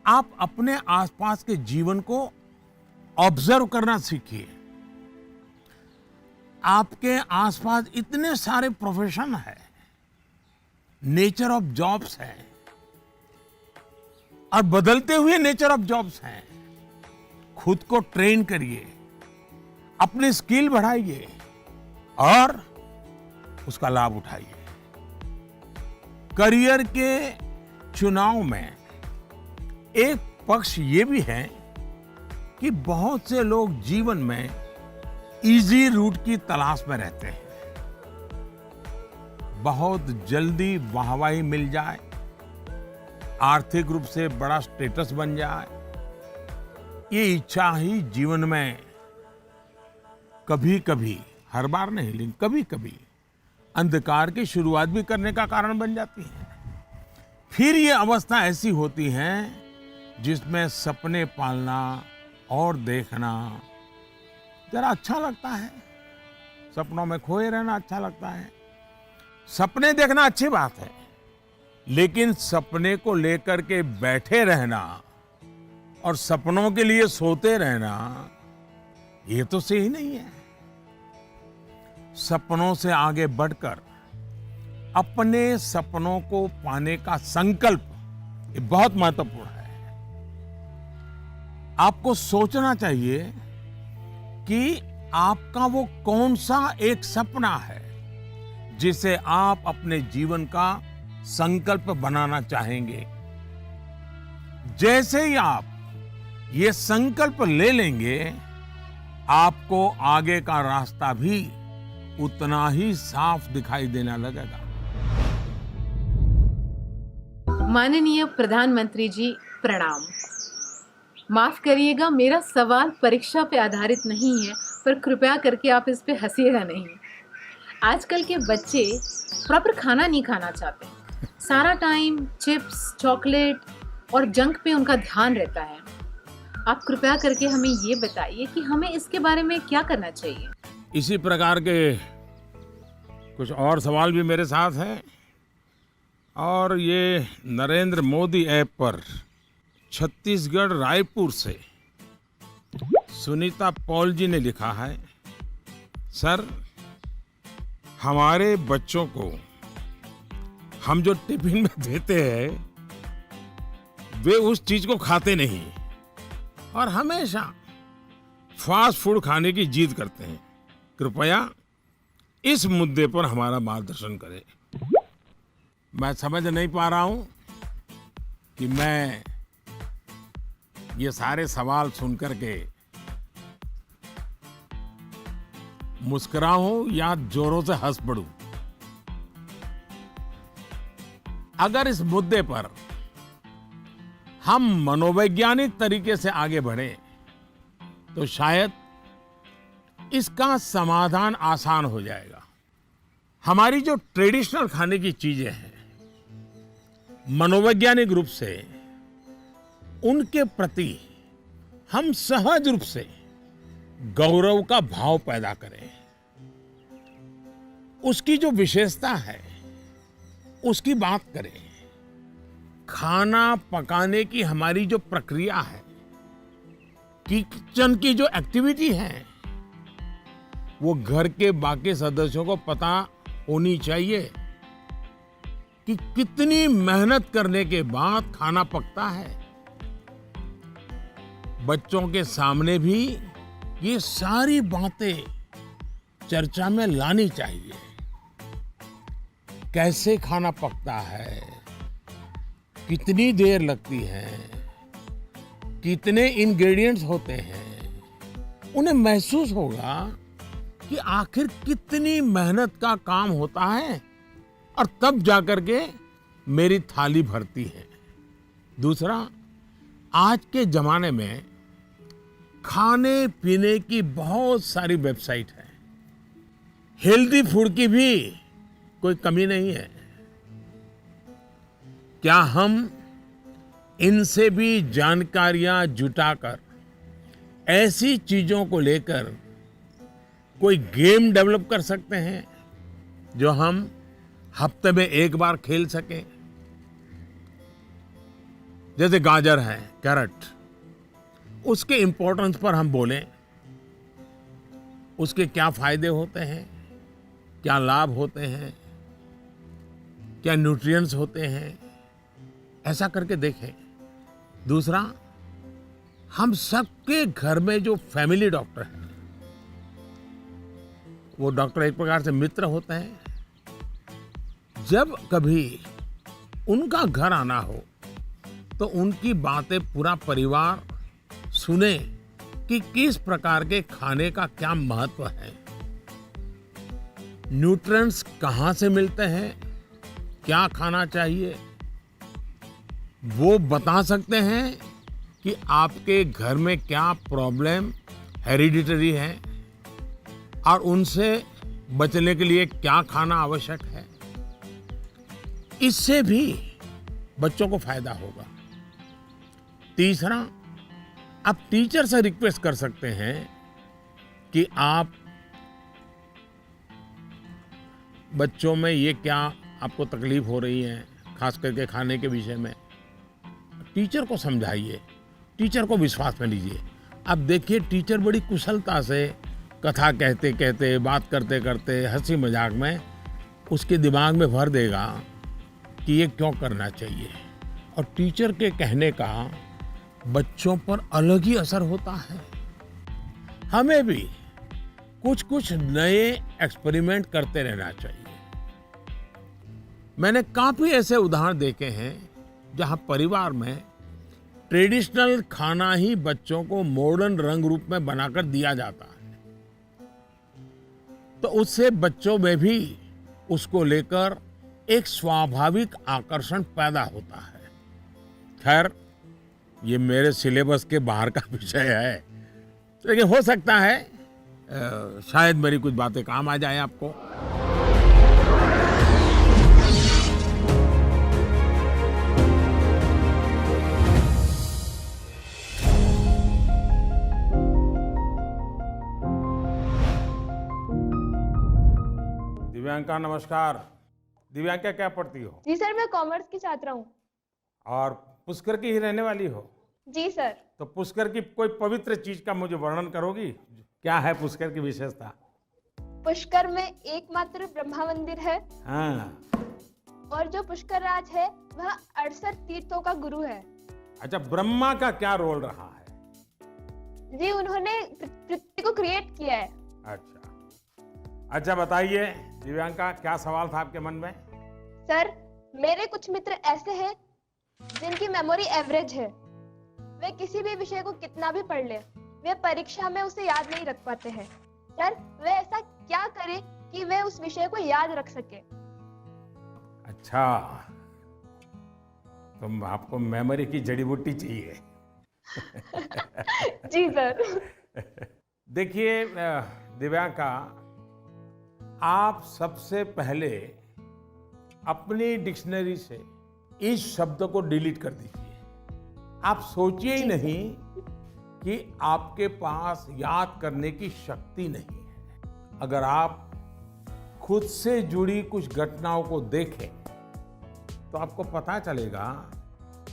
आप अपने आसपास के जीवन को ऑब्जर्व करना सीखिए। आपके आसपास इतने सारे प्रोफेशन हैं, नेचर ऑफ जॉब्स है, और बदलते हुए नेचर ऑफ जॉब्स हैं, खुद को ट्रेन करिए, अपनी स्किल बढ़ाइए और उसका लाभ उठाइए। करियर के चुनाव में एक पक्ष ये भी है कि बहुत से लोग जीवन में इजी रूट की तलाश में रहते हैं। बहुत जल्दी वाहवाही मिल जाए, आर्थिक रूप से बड़ा स्टेटस बन जाए, ये इच्छा ही जीवन में कभी कभी, हर बार नहीं लेकिन कभी कभी अंधकार की शुरुआत भी करने का कारण बन जाती है। फिर ये अवस्था ऐसी होती है जिसमें सपने पालना और देखना जरा अच्छा लगता है। सपनों में खोए रहना अच्छा लगता है। सपने देखना अच्छी बात है, लेकिन सपने को लेकर के बैठे रहना और सपनों के लिए सोते रहना, ये तो सही नहीं है। सपनों से आगे बढ़कर अपने सपनों को पाने का संकल्प, ये बहुत महत्वपूर्ण है। आपको सोचना चाहिए कि आपका वो कौन सा एक सपना है जिसे आप अपने जीवन का संकल्प बनाना चाहेंगे। जैसे ही आप ये संकल्प ले लेंगे, आपको आगे का रास्ता भी उतना ही साफ दिखाई देने लगेगा। माननीय प्रधानमंत्री जी प्रणाम। माफ करिएगा, मेरा सवाल परीक्षा पे आधारित नहीं है, पर कृपया करके आप इस पे हंसिएगा नहीं। आजकल के बच्चे प्रॉपर खाना नहीं खाना चाहते। सारा टाइम चिप्स, चॉकलेट और जंक पे उनका ध्यान रहता है। आप कृपया करके हमें ये बताइए कि हमें इसके बारे में क्या करना चाहिए। इसी प्रकार के कुछ और सवाल भी मेरे साथ हैं, और ये नरेंद्र मोदी ऐप पर छत्तीसगढ़ रायपुर से सुनीता पॉल जी ने लिखा है, सर हमारे बच्चों को हम जो टिफिन में देते हैं वे उस चीज को खाते नहीं और हमेशा फास्ट फूड खाने की जिद करते हैं। कृपया इस मुद्दे पर हमारा मार्गदर्शन करें। मैं समझ नहीं पा रहा हूं कि मैं ये सारे सवाल सुनकर के मुस्कुराऊं या जोरों से हंस पड़ूं। अगर इस मुद्दे पर हम मनोवैज्ञानिक तरीके से आगे बढ़े तो शायद इसका समाधान आसान हो जाएगा। हमारी जो ट्रेडिशनल खाने की चीजें हैं, मनोवैज्ञानिक रूप से उनके प्रति हम सहज रूप से गौरव का भाव पैदा करें। उसकी जो विशेषता है उसकी बात करें। खाना पकाने की हमारी जो प्रक्रिया है, किचन की जो एक्टिविटी है, वो घर के बाकी सदस्यों को पता होनी चाहिए कि कितनी मेहनत करने के बाद खाना पकता है। बच्चों के सामने भी ये सारी बातें चर्चा में लानी चाहिए। कैसे खाना पकता है, कितनी देर लगती है, कितने इंग्रेडिएंट्स होते हैं, उन्हें महसूस होगा कि आखिर कितनी मेहनत का काम होता है और तब जाकर के मेरी थाली भरती है। दूसरा, आज के जमाने में खाने पीने की बहुत सारी वेबसाइट है। हेल्दी फूड की भी कोई कमी नहीं है। क्या हम इनसे भी जानकारियां जुटाकर ऐसी चीजों को लेकर कोई गेम डेवलप कर सकते हैं जो हम हफ्ते में एक बार खेल सकें? जैसे गाजर है, कैरेट, उसके इंपॉर्टेंस पर हम बोलें, उसके क्या फायदे होते हैं, क्या लाभ होते हैं, क्या न्यूट्रिएंट्स होते हैं, ऐसा करके देखें। दूसरा, हम सबके घर में जो फैमिली डॉक्टर हैं, वो डॉक्टर एक प्रकार से मित्र होते हैं। जब कभी उनका घर आना हो तो उनकी बातें पूरा परिवार सुने कि किस प्रकार के खाने का क्या महत्व है, न्यूट्रिएंट्स कहाँ से मिलते हैं, क्या खाना चाहिए, वो बता सकते हैं कि आपके घर में क्या प्रॉब्लम हेरिडिटरी है और उनसे बचने के लिए क्या खाना आवश्यक है। इससे भी बच्चों को फायदा होगा। तीसरा, आप टीचर से रिक्वेस्ट कर सकते हैं कि आप बच्चों में ये क्या आपको तकलीफ हो रही है, खास करके खाने के विषय में, टीचर को समझाइए, टीचर को विश्वास में लीजिए। अब देखिए, टीचर बड़ी कुशलता से कथा कहते कहते, बात करते करते, हंसी मजाक में उसके दिमाग में भर देगा कि ये क्यों करना चाहिए। और टीचर के कहने का बच्चों पर अलग ही असर होता है। हमें भी कुछ कुछ नए एक्सपेरिमेंट करते रहना चाहिए। मैंने काफी ऐसे उदाहरण देखे हैं जहां परिवार में ट्रेडिशनल खाना ही बच्चों को मॉडर्न रंग रूप में बनाकर दिया जाता है, तो उससे बच्चों में भी उसको लेकर एक स्वाभाविक आकर्षण पैदा होता है। खैर, ये मेरे सिलेबस के बाहर का विषय है, लेकिन हो सकता है शायद मेरी कुछ बातें काम आ जाए आपको। दिव्यांका नमस्कार। दिव्यांका क्या पढ़ती हो? जी सर, मैं कॉमर्स की छात्रा हूँ। और पुष्कर की ही रहने वाली हो? जी सर। तो पुष्कर की कोई पवित्र चीज का मुझे वर्णन करोगी? क्या है पुष्कर की विशेषता? पुष्कर में एकमात्र ब्रह्मा मंदिर है। हाँ। और जो पुष्कर राज है वह 68 तीर्थों का गुरु है। अच्छा, ब्रह्मा का क्या रोल रहा है? जी, उन्होंने पृथ्वी को क्रिएट किया है। अच्छा बताइए दिव्यांका, क्या सवाल था आपके मन में? सर, मेरे कुछ मित्र ऐसे हैं जिनकी मेमोरी एवरेज है। वे किसी भी विषय को कितना भी पढ़ ले, वे परीक्षा में उसे याद नहीं रख पाते हैं। सर, वे ऐसा क्या करें कि वे उस विषय को याद रख सके? अच्छा, तो आपको मेमोरी की जड़ी बूटी चाहिए। जी सर। देखिए दिव्यांका, आप सबसे पहले अपनी डिक्शनरी से इस शब्द को डिलीट कर दीजिए। आप सोचिए ही नहीं कि आपके पास याद करने की शक्ति नहीं है। अगर आप खुद से जुड़ी कुछ घटनाओं को देखें तो आपको पता चलेगा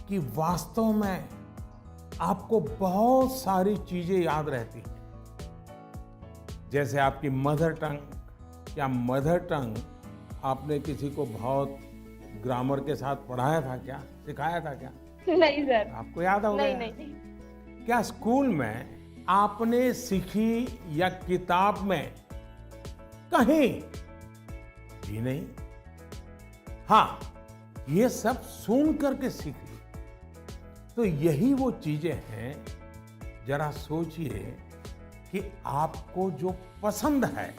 कि वास्तव में आपको बहुत सारी चीजें याद रहती हैं। जैसे आपकी मदर टंग, क्या मदर टंग आपने किसी को बहुत ग्रामर के साथ पढ़ाया था क्या, सिखाया था क्या? नहीं सर। आपको याद होगा? नहीं, नहीं, नहीं। क्या स्कूल में आपने सीखी या किताब में कहीं भी नहीं? हाँ, ये सब सुन करके सीख ली। तो यही वो चीजें हैं, जरा सोचिए कि आपको जो पसंद है,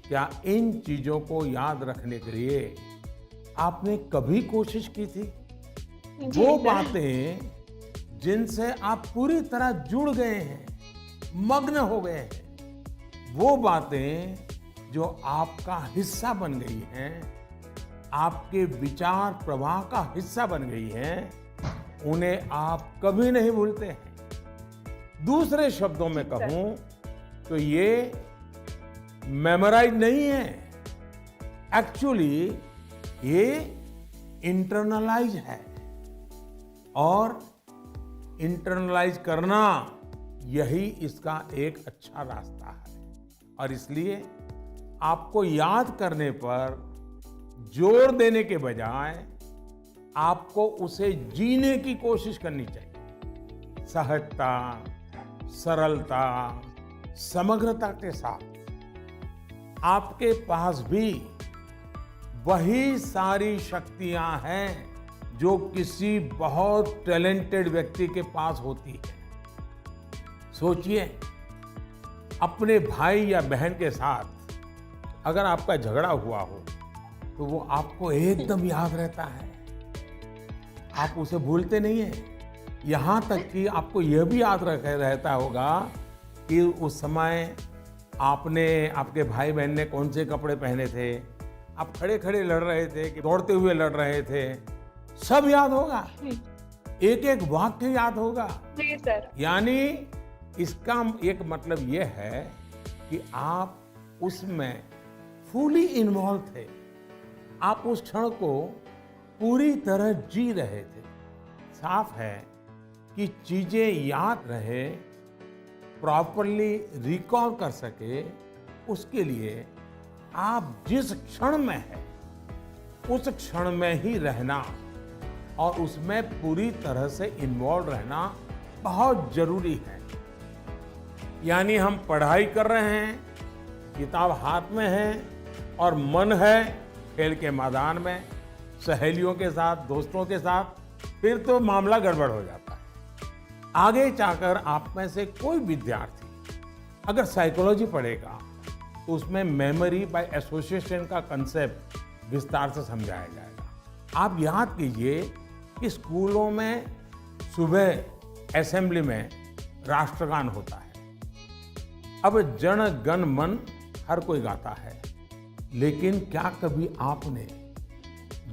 क्या इन चीजों को याद रखने के लिए आपने कभी कोशिश की थी? वो बातें जिनसे आप पूरी तरह जुड़ गए हैं, मग्न हो गए हैं, वो बातें जो आपका हिस्सा बन गई हैं, आपके विचार प्रवाह का हिस्सा बन गई हैं, उन्हें आप कभी नहीं भूलते हैं। दूसरे शब्दों में कहूं तो ये मेमोराइज नहीं है, एक्चुअली ये इंटरनलाइज है। और इंटरनलाइज करना यही इसका एक अच्छा रास्ता है। और इसलिए आपको याद करने पर जोर देने के बजाय आपको उसे जीने की कोशिश करनी चाहिए। सहजता, सरलता, समग्रता के साथ आपके पास भी वही सारी शक्तियां हैं जो किसी बहुत टैलेंटेड व्यक्ति के पास होती है। सोचिए, अपने भाई या बहन के साथ अगर आपका झगड़ा हुआ हो तो वो आपको एकदम याद रहता है, आप उसे भूलते नहीं हैं। यहाँ तक कि आपको यह भी याद रहता होगा कि उस समय आपने, आपके भाई बहन ने कौन से कपड़े पहने थे, आप खड़े खड़े लड़ रहे थे कि दौड़ते हुए लड़ रहे थे, सब याद होगा, एक एक वाक्य याद होगा। जी सर। यानी इसका एक मतलब यह है कि आप उसमें फुली इन्वॉल्व थे, आप उस क्षण को पूरी तरह जी रहे थे। साफ है कि चीजें याद रहे, प्रॉपरली रिकॉल कर सके, उसके लिए आप जिस क्षण में हैं उस क्षण में ही रहना और उसमें पूरी तरह से इन्वॉल्व रहना बहुत जरूरी है। यानी हम पढ़ाई कर रहे हैं, किताब हाथ में है और मन है खेल के मैदान में, सहेलियों के साथ, दोस्तों के साथ, फिर तो मामला गड़बड़ हो जाता है। आगे जाकर आप में से कोई विद्यार्थी अगर साइकोलॉजी पढ़ेगा तो उसमें मेमोरी बाय एसोसिएशन का कंसेप्ट विस्तार से समझाया जाएगा। आप याद कीजिए कि स्कूलों में सुबह असेंबली में राष्ट्रगान होता है। अब जन गण मन हर कोई गाता है, लेकिन क्या कभी आपने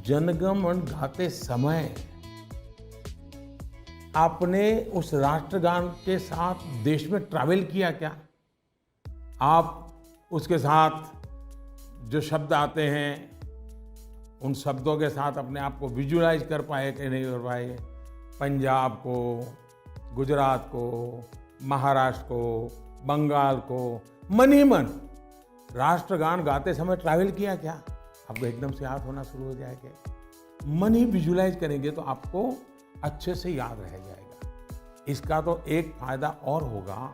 जनगण मन गाते समय आपने उस राष्ट्रगान के साथ देश में ट्रैवल किया क्या? आप उसके साथ जो शब्द आते हैं उन शब्दों के साथ अपने आप को विजुअलाइज कर पाए कि नहीं कर पाए? पंजाब को, गुजरात को, महाराष्ट्र को, बंगाल को मन ही मन राष्ट्रगान गाते समय ट्रैवल किया क्या? आपको एकदम से याद होना शुरू हो जाएगा। मन ही विजुअलाइज करेंगे तो आपको अच्छे से याद रह जाएगा। इसका तो एक फायदा और होगा,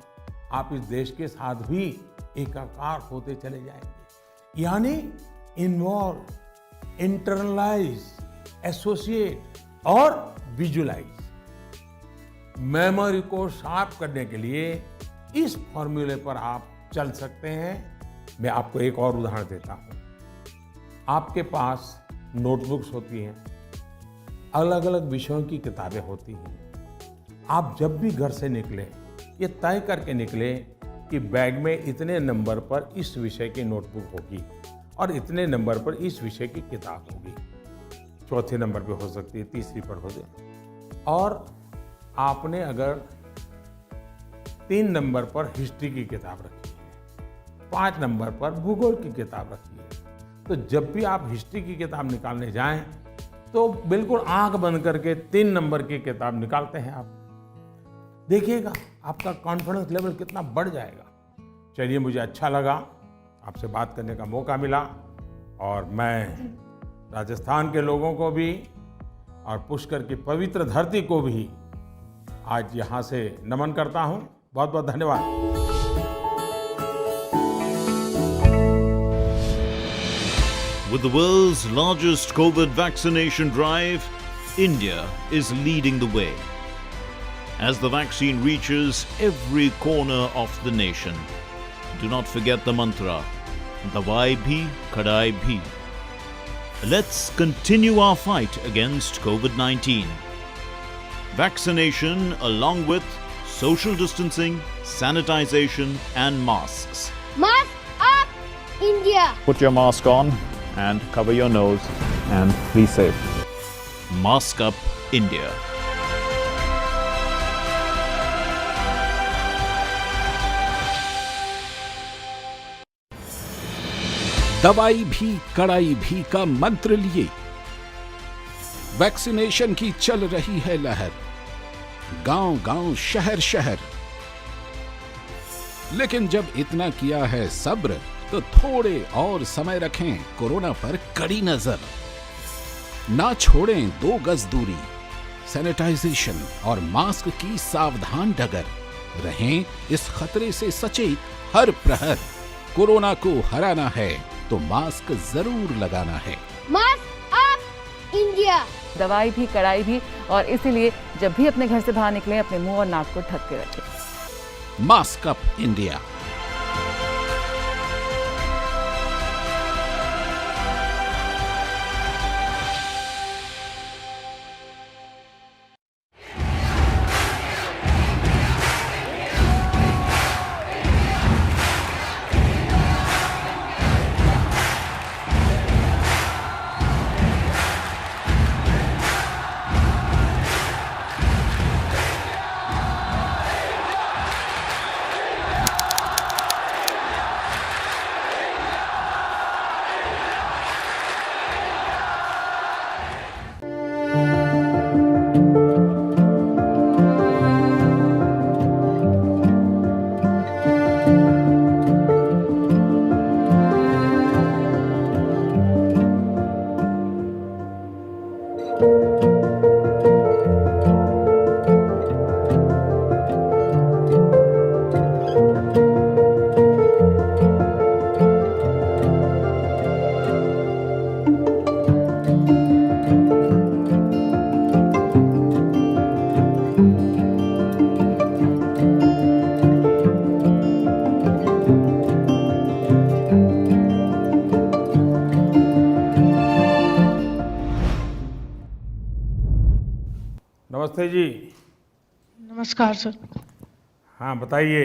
आप इस देश के साथ भी एकाकार होते चले जाएंगे। यानी इन्वॉल्व, इंटरनलाइज, एसोसिएट और विजुअलाइज। मेमोरी को शार्प करने के लिए इस फॉर्मूले पर आप चल सकते हैं। मैं आपको एक और उदाहरण देता हूं। आपके पास नोटबुक्स होती हैं, अलग अलग विषयों की किताबें होती हैं। आप जब भी घर से निकले ये तय करके निकले कि बैग में इतने नंबर पर इस विषय की नोटबुक होगी और इतने नंबर पर इस विषय की किताब होगी। चौथे नंबर पे हो सकती है, तीसरी पर हो जाए। और आपने अगर 3 नंबर पर हिस्ट्री की किताब रखी है, 5 नंबर पर भूगोल की किताब रखी है, तो जब भी आप हिस्ट्री की किताब निकालने जाएं तो बिल्कुल आंख बंद करके 3 नंबर की किताब निकालते हैं आप। देखिएगा आपका कॉन्फिडेंस लेवल कितना बढ़ जाएगा। चलिए, मुझे अच्छा लगा, आपसे बात करने का मौका मिला और मैं राजस्थान के लोगों को भी और पुष्कर की पवित्र धरती को भी आज यहाँ से नमन करता हूँ। बहुत बहुत धन्यवाद। With the world's largest COVID vaccination drive, India is leading the way. As the vaccine reaches every corner of the nation, do not forget the mantra, Dawai bhi, Kadai bhi. Let's continue our fight against COVID-19. Vaccination along with social distancing, sanitization and masks. Mask up, India! Put your mask on and cover your nose and be safe. Mask up, India. दवाई भी कड़ाई भी का मंत्र लिए vaccination की चल रही है लहर, गांव-गांव, शहर-शहर। लेकिन जब इतना किया है सब्र तो थोड़े और समय रखें कोरोना पर कड़ी नजर। ना छोड़ें 2 गज दूरी, सैनिटाइजेशन और मास्क की सावधान डगर। रहें इस खतरे से सचेत हर प्रहर। कोरोना को हराना है तो मास्क जरूर लगाना है। Mask up India. दवाई भी, कड़ाई भी, और इसीलिए जब भी अपने घर से बाहर निकलें अपने मुंह और नाक को ढक के रखें। Mask up India. नमस्ते जी। नमस्कार सर। हाँ बताइए।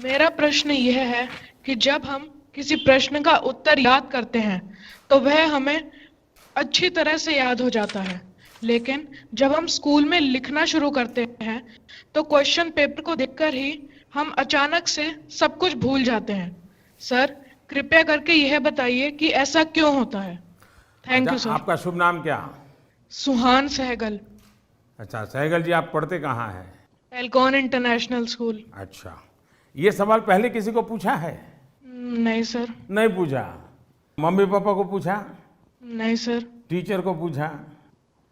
मेरा प्रश्न यह है कि जब हम किसी प्रश्न का उत्तर याद करते हैं तो वह हमें अच्छी तरह से याद हो जाता है, लेकिन जब हम स्कूल में लिखना शुरू करते हैं तो क्वेश्चन पेपर को देखकर ही हम अचानक से सब कुछ भूल जाते हैं। सर कृपया करके यह बताइए कि ऐसा क्यों होता है। Thank you sir. आपका शुभ नाम क्या? सुहान सहगल। अच्छा सहगल जी, आप पढ़ते कहाँ हैं? Alcon international school. अच्छा, ये सवाल पहले किसी को पूछा है? नहीं सर। नहीं पूछा। मम्मी पापा को पूछा? नहीं सर। टीचर को पूछा?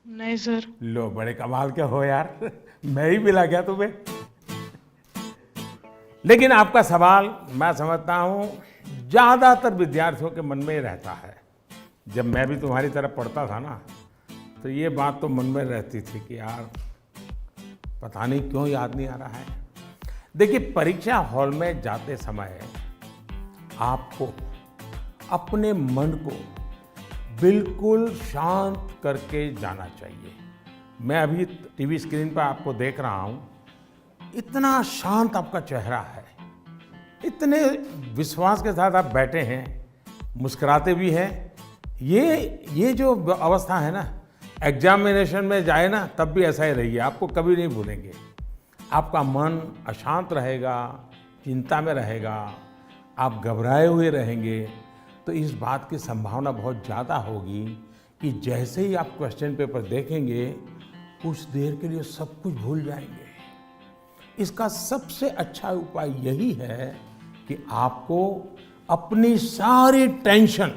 नहीं सर। लो बड़े कमाल के हो यार, मैं ही मिला क्या तुम्हें? लेकिन आपका सवाल मैं समझता हूँ ज्यादातर विद्यार्थियों के मन में ही रहता है। जब मैं भी तुम्हारी तरह पढ़ता था ना, तो ये बात तो मन में रहती थी कि यार पता नहीं क्यों याद नहीं आ रहा है। देखिए, परीक्षा हॉल में जाते समय आपको अपने मन को बिल्कुल शांत करके जाना चाहिए। मैं अभी टीवी स्क्रीन पर आपको देख रहा हूं, इतना शांत आपका चेहरा है, इतने विश्वास के साथ आप बैठे हैं, मुस्कुराते भी हैं। ये जो अवस्था है ना, एग्जामिनेशन में जाए ना तब भी ऐसा ही रहिए, आपको कभी नहीं भूलेंगे। आपका मन अशांत रहेगा, चिंता में रहेगा, आप घबराए हुए रहेंगे, तो इस बात की संभावना बहुत ज़्यादा होगी कि जैसे ही आप क्वेश्चन पेपर देखेंगे कुछ देर के लिए सब कुछ भूल जाएंगे। इसका सबसे अच्छा उपाय यही है कि आपको अपनी सारी टेंशन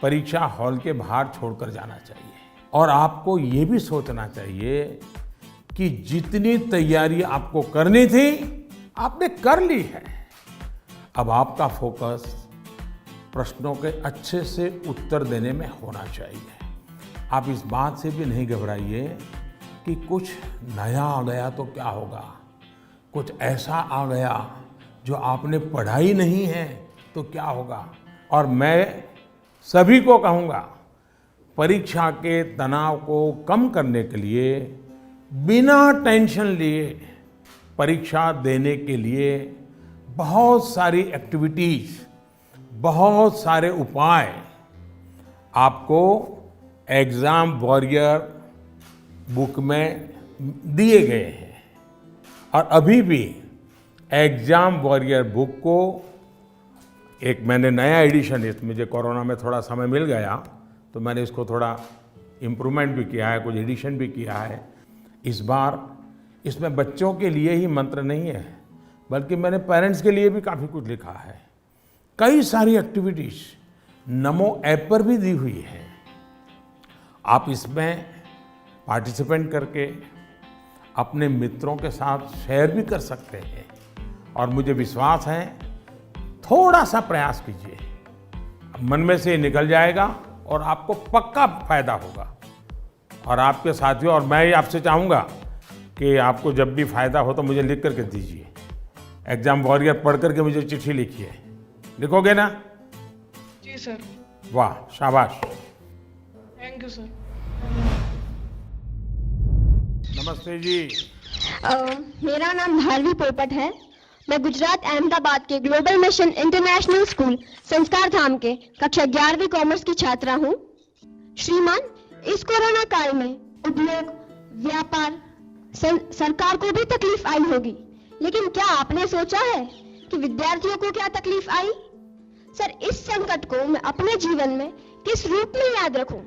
परीक्षा हॉल के बाहर छोड़कर जाना चाहिए, और आपको ये भी सोचना चाहिए कि जितनी तैयारी आपको करनी थी आपने कर ली है। अब आपका फोकस प्रश्नों के अच्छे से उत्तर देने में होना चाहिए। आप इस बात से भी नहीं घबराइए कि कुछ नया आ गया तो क्या होगा, कुछ ऐसा आ गया जो आपने पढ़ा ही नहीं है तो क्या होगा। और मैं सभी को कहूँगा, परीक्षा के तनाव को कम करने के लिए बिना टेंशन लिए परीक्षा देने के लिए बहुत सारी एक्टिविटीज, बहुत सारे उपाय आपको एग्जाम वॉरियर बुक में दिए गए हैं। और अभी भी एग्जाम वॉरियर बुक को एक मैंने नया एडिशन, इस मुझे कोरोना में थोड़ा समय मिल गया तो मैंने इसको थोड़ा इम्प्रूवमेंट भी किया है, कुछ एडिशन भी किया है। इस बार इसमें बच्चों के लिए ही मंत्र नहीं है, बल्कि मैंने पेरेंट्स के लिए भी काफ़ी कुछ लिखा है। कई सारी एक्टिविटीज नमो ऐप पर भी दी हुई है। आप इसमें पार्टिसिपेंट करके अपने मित्रों के साथ शेयर भी कर सकते हैं। और मुझे विश्वास है, थोड़ा सा प्रयास कीजिए, मन में से निकल जाएगा और आपको पक्का फायदा होगा। और आपके साथियों, और मैं आपसे चाहूँगा कि आपको जब भी फायदा हो तो मुझे लिख करके दीजिए। एग्जाम वॉरियर पढ़ करके मुझे चिट्ठी लिखिए। लिखोगे ना? जी सर। वाह, शाबाश। Thank you sir. नमस्ते जी। मेरा नाम धारवी पोपट है। मैं गुजरात अहमदाबाद के ग्लोबल मिशन इंटरनेशनल स्कूल संस्कार धाम के कक्षा 11वीं कॉमर्स की छात्रा हूँ। श्रीमान, इस कोरोना काल में उद्योग, व्यापार, सरकार को भी तकलीफ आई होगी, लेकिन क्या आपने सोचा है कि विद्यार्थियों को क्या तकलीफ आई? सर, इस संकट को मैं अपने जीवन में किस रूप में याद रखूं?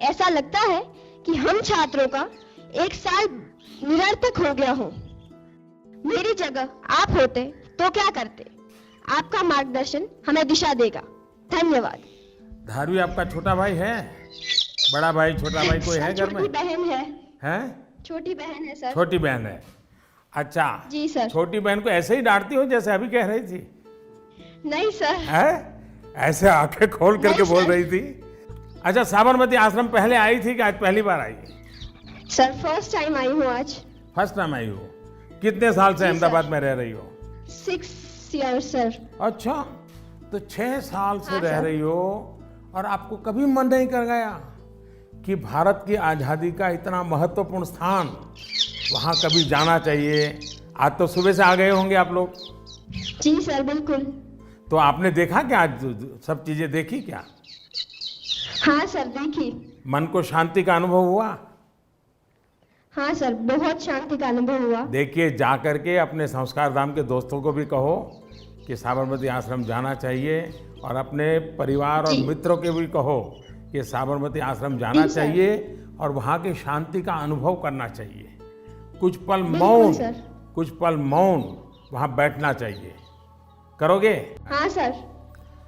ऐसा लगता है कि हम छात्रों का एक साल निरर्थक हो गया हो। मेरी जगह आप होते तो क्या करते? आपका मार्गदर्शन हमें दिशा देगा। धन्यवाद। धारवी, आपका छोटा भाई है? बड़ा भाई, छोटा भाई कोई है घर में? छोटी बहन है। हैं? छोटी बहन है सर। छोटी बहन है। अच्छा जी सर। छोटी बहन को ऐसे ही डांटती हो जैसे अभी कह रही थी? नहीं सर। है? ऐसे आंखें खोल करके बोल रही थी। अच्छा, साबरमती आश्रम पहले आई थी कि आज पहली बार आई? सर, फर्स्ट टाइम आई हूँ आज। फर्स्ट टाइम आई हो? कितने साल से अहमदाबाद में रह रही हो? 6 years सर। अच्छा, तो 6 साल से रह रही हो और आपको कभी मन नहीं कर गया कि भारत की आज़ादी का इतना महत्वपूर्ण स्थान, वहाँ कभी जाना चाहिए? आज तो सुबह से आ गए होंगे आप लोग। जी सर, बिल्कुल। तो आपने देखा क्या? आज सब चीजें देखी क्या? हाँ सर, देखी। मन को शांति का अनुभव हुआ? हाँ सर, बहुत शांति का अनुभव हुआ। देखिए, जा करके अपने संस्कार धाम के दोस्तों को भी कहो कि साबरमती आश्रम जाना चाहिए, और अपने परिवार और मित्रों के भी कहो कि साबरमती आश्रम जाना चाहिए और वहाँ की शांति का अनुभव करना चाहिए। कुछ पल मौन वहाँ बैठना चाहिए। करोगे? हाँ सर।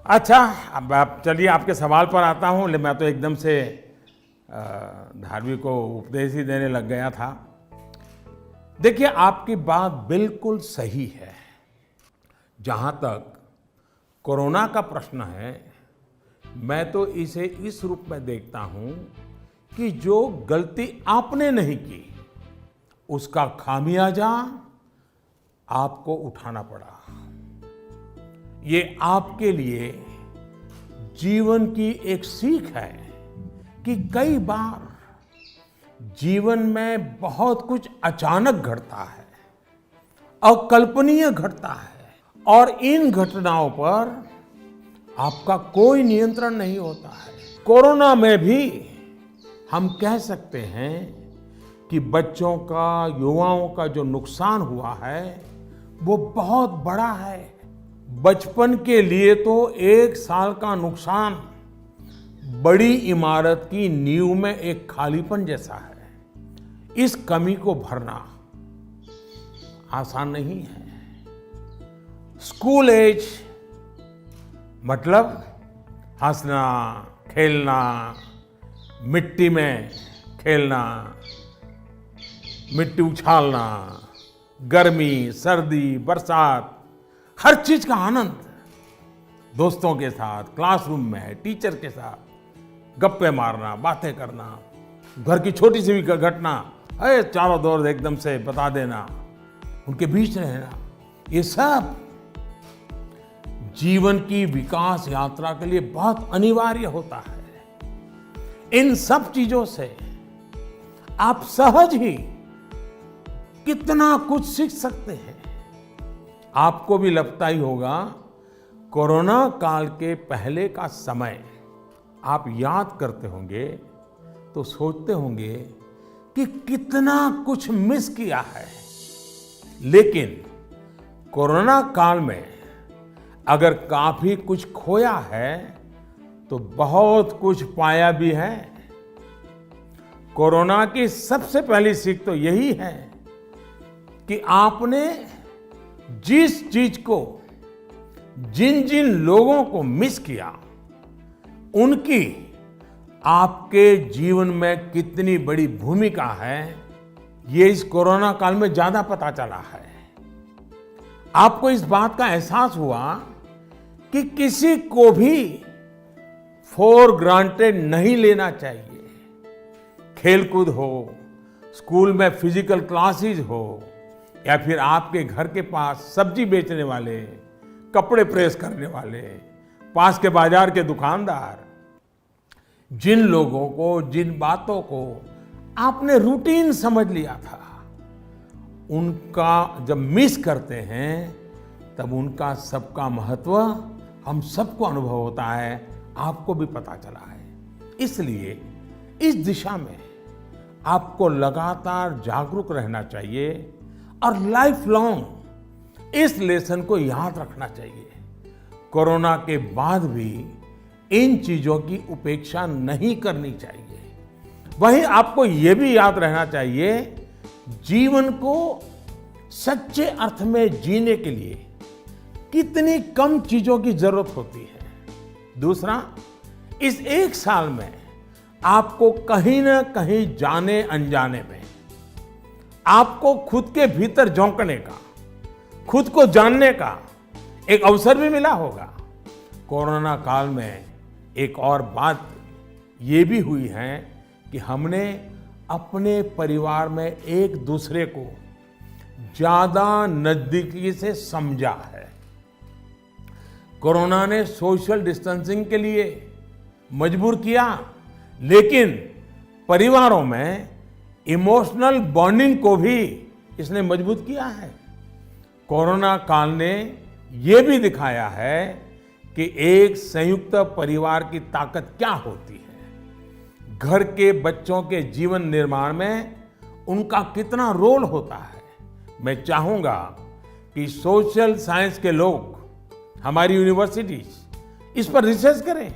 अच्छा, अब आप चलिए, आपके सवाल पर आता हूँ। मैं तो एकदम से धारवी को उपदेश ही देने लग गया था। देखिए, आपकी बात बिल्कुल सही है। जहाँ तक कोरोना का प्रश्न है, मैं तो इसे इस रूप में देखता हूँ कि जो गलती आपने नहीं की, उसका खामियाजा आपको उठाना पड़ा। ये आपके लिए जीवन की एक सीख है कि कई बार जीवन में बहुत कुछ अचानक घटता है, अकल्पनीय घटता है, और इन घटनाओं पर आपका कोई नियंत्रण नहीं होता है। कोरोना में भी हम कह सकते हैं कि बच्चों का, युवाओं का जो नुकसान हुआ है वो बहुत बड़ा है। बचपन के लिए तो 1 साल का नुकसान बड़ी इमारत की नींव में एक खालीपन जैसा है। इस कमी को भरना आसान नहीं है। स्कूल एज मतलब हंसना, खेलना, मिट्टी में खेलना, मिट्टी उछालना, गर्मी, सर्दी, बरसात, हर चीज का आनंद, दोस्तों के साथ, क्लासरूम में, टीचर के साथ गप्पे मारना, बातें करना, घर की छोटी सी भी घटना चारों दौर एकदम से बता देना, उनके बीच रहना, ये सब जीवन की विकास यात्रा के लिए बहुत अनिवार्य होता है। इन सब चीजों से आप सहज ही कितना कुछ सीख सकते हैं। आपको भी लगता ही होगा, कोरोना काल के पहले का समय आप याद करते होंगे तो सोचते होंगे कि कितना कुछ मिस किया है। लेकिन कोरोना काल में अगर काफी कुछ खोया है तो बहुत कुछ पाया भी है। कोरोना की सबसे पहली सीख तो यही है कि आपने जिस चीज को, जिन जिन लोगों को मिस किया, उनकी आपके जीवन में कितनी बड़ी भूमिका है, ये इस कोरोना काल में ज्यादा पता चला है। आपको इस बात का एहसास हुआ कि किसी को भी फॉर ग्रांटेड नहीं लेना चाहिए। खेलकूद हो, स्कूल में फिजिकल क्लासेस हो, या फिर आपके घर के पास सब्जी बेचने वाले, कपड़े प्रेस करने वाले, पास के बाजार के दुकानदार, जिन लोगों को, जिन बातों को आपने रूटीन समझ लिया था, उनका जब मिस करते हैं तब उनका सबका महत्व हम सबको अनुभव होता है, आपको भी पता चला है। इसलिए इस दिशा में आपको लगातार जागरूक रहना चाहिए और लाइफ लॉन्ग इस लेसन को याद रखना चाहिए। कोरोना के बाद भी इन चीजों की उपेक्षा नहीं करनी चाहिए। वहीं आपको यह भी याद रहना चाहिए, जीवन को सच्चे अर्थ में जीने के लिए कितनी कम चीजों की जरूरत होती है। दूसरा, इस एक साल में आपको कहीं ना कहीं जाने अनजाने में आपको खुद के भीतर झोंकने का, खुद को जानने का एक अवसर भी मिला होगा। कोरोना काल में एक और बात ये भी हुई है कि हमने अपने परिवार में एक दूसरे को ज्यादा नजदीकी से समझा है। कोरोना ने सोशल डिस्टेंसिंग के लिए मजबूर किया, लेकिन परिवारों में इमोशनल बॉन्डिंग को भी इसने मजबूत किया है। कोरोना काल ने ये भी दिखाया है कि एक संयुक्त परिवार की ताकत क्या होती है, घर के बच्चों के जीवन निर्माण में उनका कितना रोल होता है। मैं चाहूंगा कि सोशल साइंस के लोग, हमारी यूनिवर्सिटीज इस पर रिसर्च करें,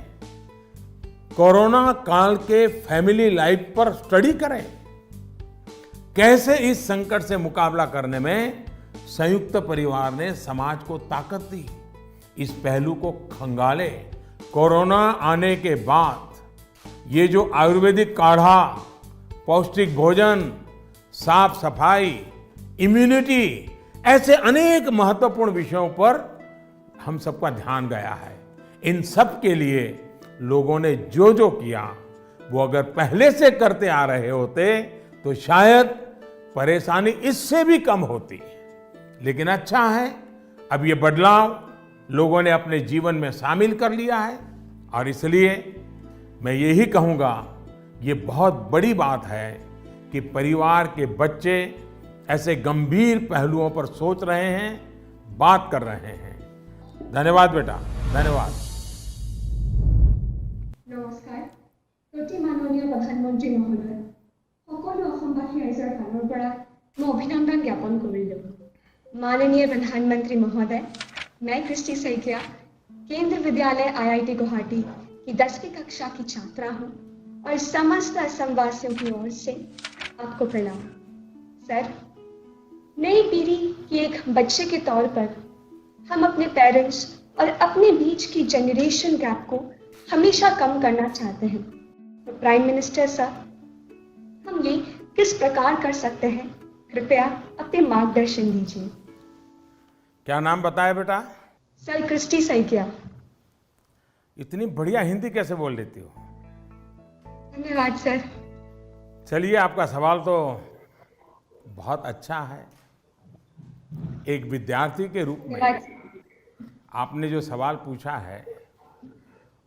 कोरोना काल के फैमिली लाइफ पर स्टडी करें, कैसे इस संकट से मुकाबला करने में संयुक्त परिवार ने समाज को ताकत दी। इस पहलू को खंगाले। कोरोना आने के बाद ये जो आयुर्वेदिक काढ़ा, पौष्टिक भोजन, साफ सफाई, इम्यूनिटी, ऐसे अनेक महत्वपूर्ण विषयों पर हम सबका ध्यान गया है। इन सब के लिए लोगों ने जो जो किया, वो अगर पहले से करते आ रहे होते तो शायद परेशानी इससे भी कम होती। लेकिन अच्छा है, अब ये बदलाव लोगों ने अपने जीवन में शामिल कर लिया है, और इसलिए मैं यही कहूँगा, ये बहुत बड़ी बात है कि परिवार के बच्चे ऐसे गंभीर पहलुओं पर सोच रहे हैं, बात कर रहे हैं। धन्यवाद बेटा, धन्यवाद। नमस्कार। प्रति माननीय प्रधानमंत्री महोदय, সকলো অসমবাসী ৰাইজৰ ফালৰ পৰা মই অভিনন্দন জ্ঞাপন কৰিলোঁ। माननीय प्रधानमंत्री महोदय, मैं क्रिस्टी सैकिया केंद्र विद्यालय IIT गुवाहाटी की 10वीं कक्षा की छात्रा हूँ और समस्त असम वासियों की ओर से आपको प्रणाम। सर, नई पीढ़ी की एक बच्चे के तौर पर हम अपने पेरेंट्स और अपने बीच की जनरेशन गैप को हमेशा कम करना चाहते हैं। तो प्राइम मिनिस्टर सर, हम ये किस प्रकार कर सकते हैं? कृपया अपने मार्गदर्शन दीजिए। क्या नाम बताया बेटा? Sir, Christy Saikia. इतनी बढ़िया हिंदी कैसे बोल लेती हो? धन्यवाद सर। चलिए, आपका सवाल तो बहुत अच्छा है। एक विद्यार्थी के रूप में आपने जो सवाल पूछा है,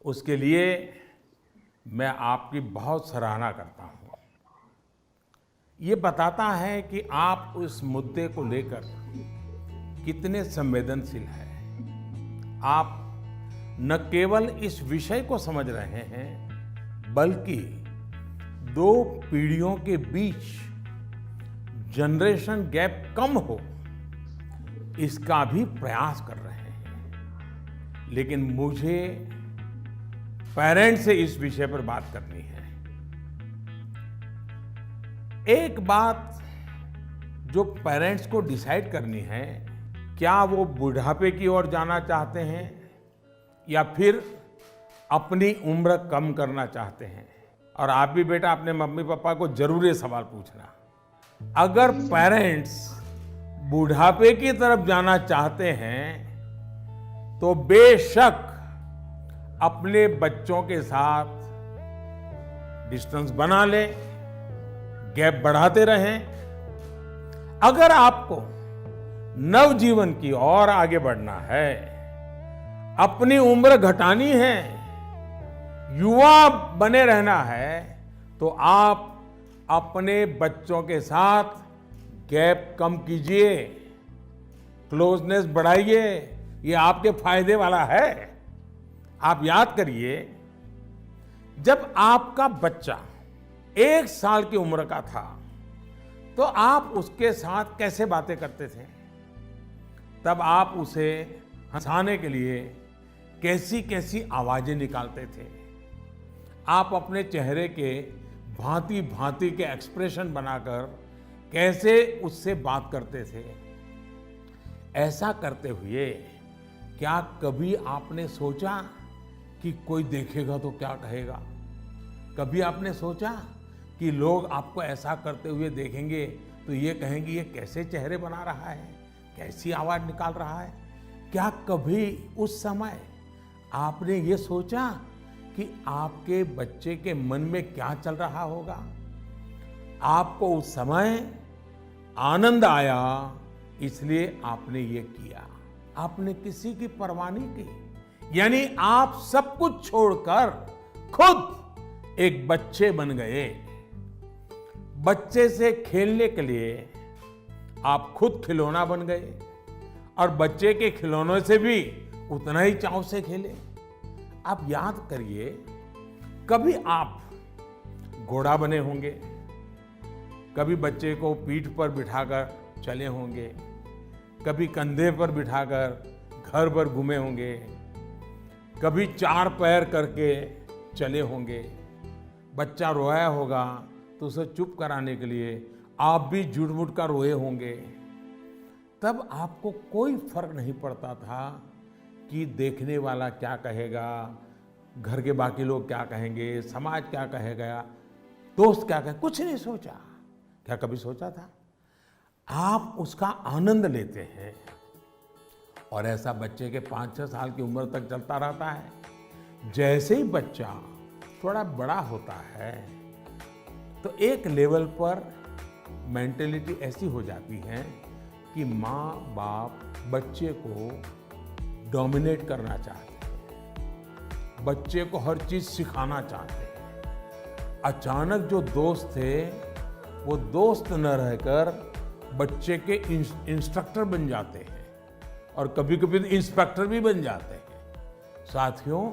उसके लिए मैं आपकी बहुत सराहना करता हूँ। ये बताता है कि आप उस मुद्दे को लेकर कितने संवेदनशील हैं। आप न केवल इस विषय को समझ रहे हैं, बल्कि दो पीढ़ियों के बीच जनरेशन गैप कम हो, इसका भी प्रयास कर रहे हैं। लेकिन मुझे पेरेंट्स से इस विषय पर बात करनी है। एक बात जो पेरेंट्स को डिसाइड करनी है, क्या वो बुढ़ापे की ओर जाना चाहते हैं या फिर अपनी उम्र कम करना चाहते हैं। और आप भी बेटा अपने मम्मी पापा को जरूर ये सवाल पूछना, अगर पेरेंट्स बुढ़ापे की तरफ जाना चाहते हैं तो बेशक अपने बच्चों के साथ डिस्टेंस बना ले, गैप बढ़ाते रहें। अगर आपको नवजीवन की ओर आगे बढ़ना है, अपनी उम्र घटानी है, युवा बने रहना है, तो आप अपने बच्चों के साथ गैप कम कीजिए, क्लोजनेस बढ़ाइए। ये आपके फायदे वाला है। आप याद करिए, जब आपका बच्चा 1 साल की उम्र का था तो आप उसके साथ कैसे बातें करते थे? तब आप उसे हंसाने के लिए कैसी कैसी आवाजें निकालते थे? आप अपने चेहरे के भांति भांति के एक्सप्रेशन बनाकर कैसे उससे बात करते थे? ऐसा करते हुए क्या कभी आपने सोचा कि कोई देखेगा तो क्या कहेगा? कभी आपने सोचा कि लोग आपको ऐसा करते हुए देखेंगे तो ये कहेंगे ये कैसे चेहरे बना रहा है, कैसी आवाज निकाल रहा है? क्या कभी उस समय आपने ये सोचा कि आपके बच्चे के मन में क्या चल रहा होगा? आपको उस समय आनंद आया, इसलिए आपने ये किया। आपने किसी की परवाह नहीं की, यानी आप सब कुछ छोड़कर खुद एक बच्चे बन गए। बच्चे से खेलने के लिए आप खुद खिलौना बन गए और बच्चे के खिलौनों से भी उतना ही चाव से खेले। आप याद करिए, कभी आप घोड़ा बने होंगे, कभी बच्चे को पीठ पर बिठाकर चले होंगे, कभी कंधे पर बिठाकर घर भर घूमे होंगे, कभी 4 पैर करके चले होंगे। बच्चा रोया होगा तो उसे चुप कराने के लिए आप भी झूठ-मूठ कर रोए होंगे। तब आपको कोई फर्क नहीं पड़ता था कि देखने वाला क्या कहेगा, घर के बाकी लोग क्या कहेंगे, समाज क्या कहेगा, दोस्त क्या कहेगा, कुछ नहीं सोचा। क्या कभी सोचा था? आप उसका आनंद लेते हैं और ऐसा बच्चे के 5-6 साल की उम्र तक चलता रहता है। जैसे ही बच्चा थोड़ा बड़ा होता है तो एक लेवल पर मेंटेलिटी ऐसी हो जाती है कि माँ बाप बच्चे को डोमिनेट करना चाहते हैं, बच्चे को हर चीज सिखाना चाहते हैं। अचानक जो दोस्त थे वो दोस्त न रहकर बच्चे के इंस्ट्रक्टर बन जाते हैं और कभी कभी इंस्पेक्टर भी बन जाते हैं। साथियों,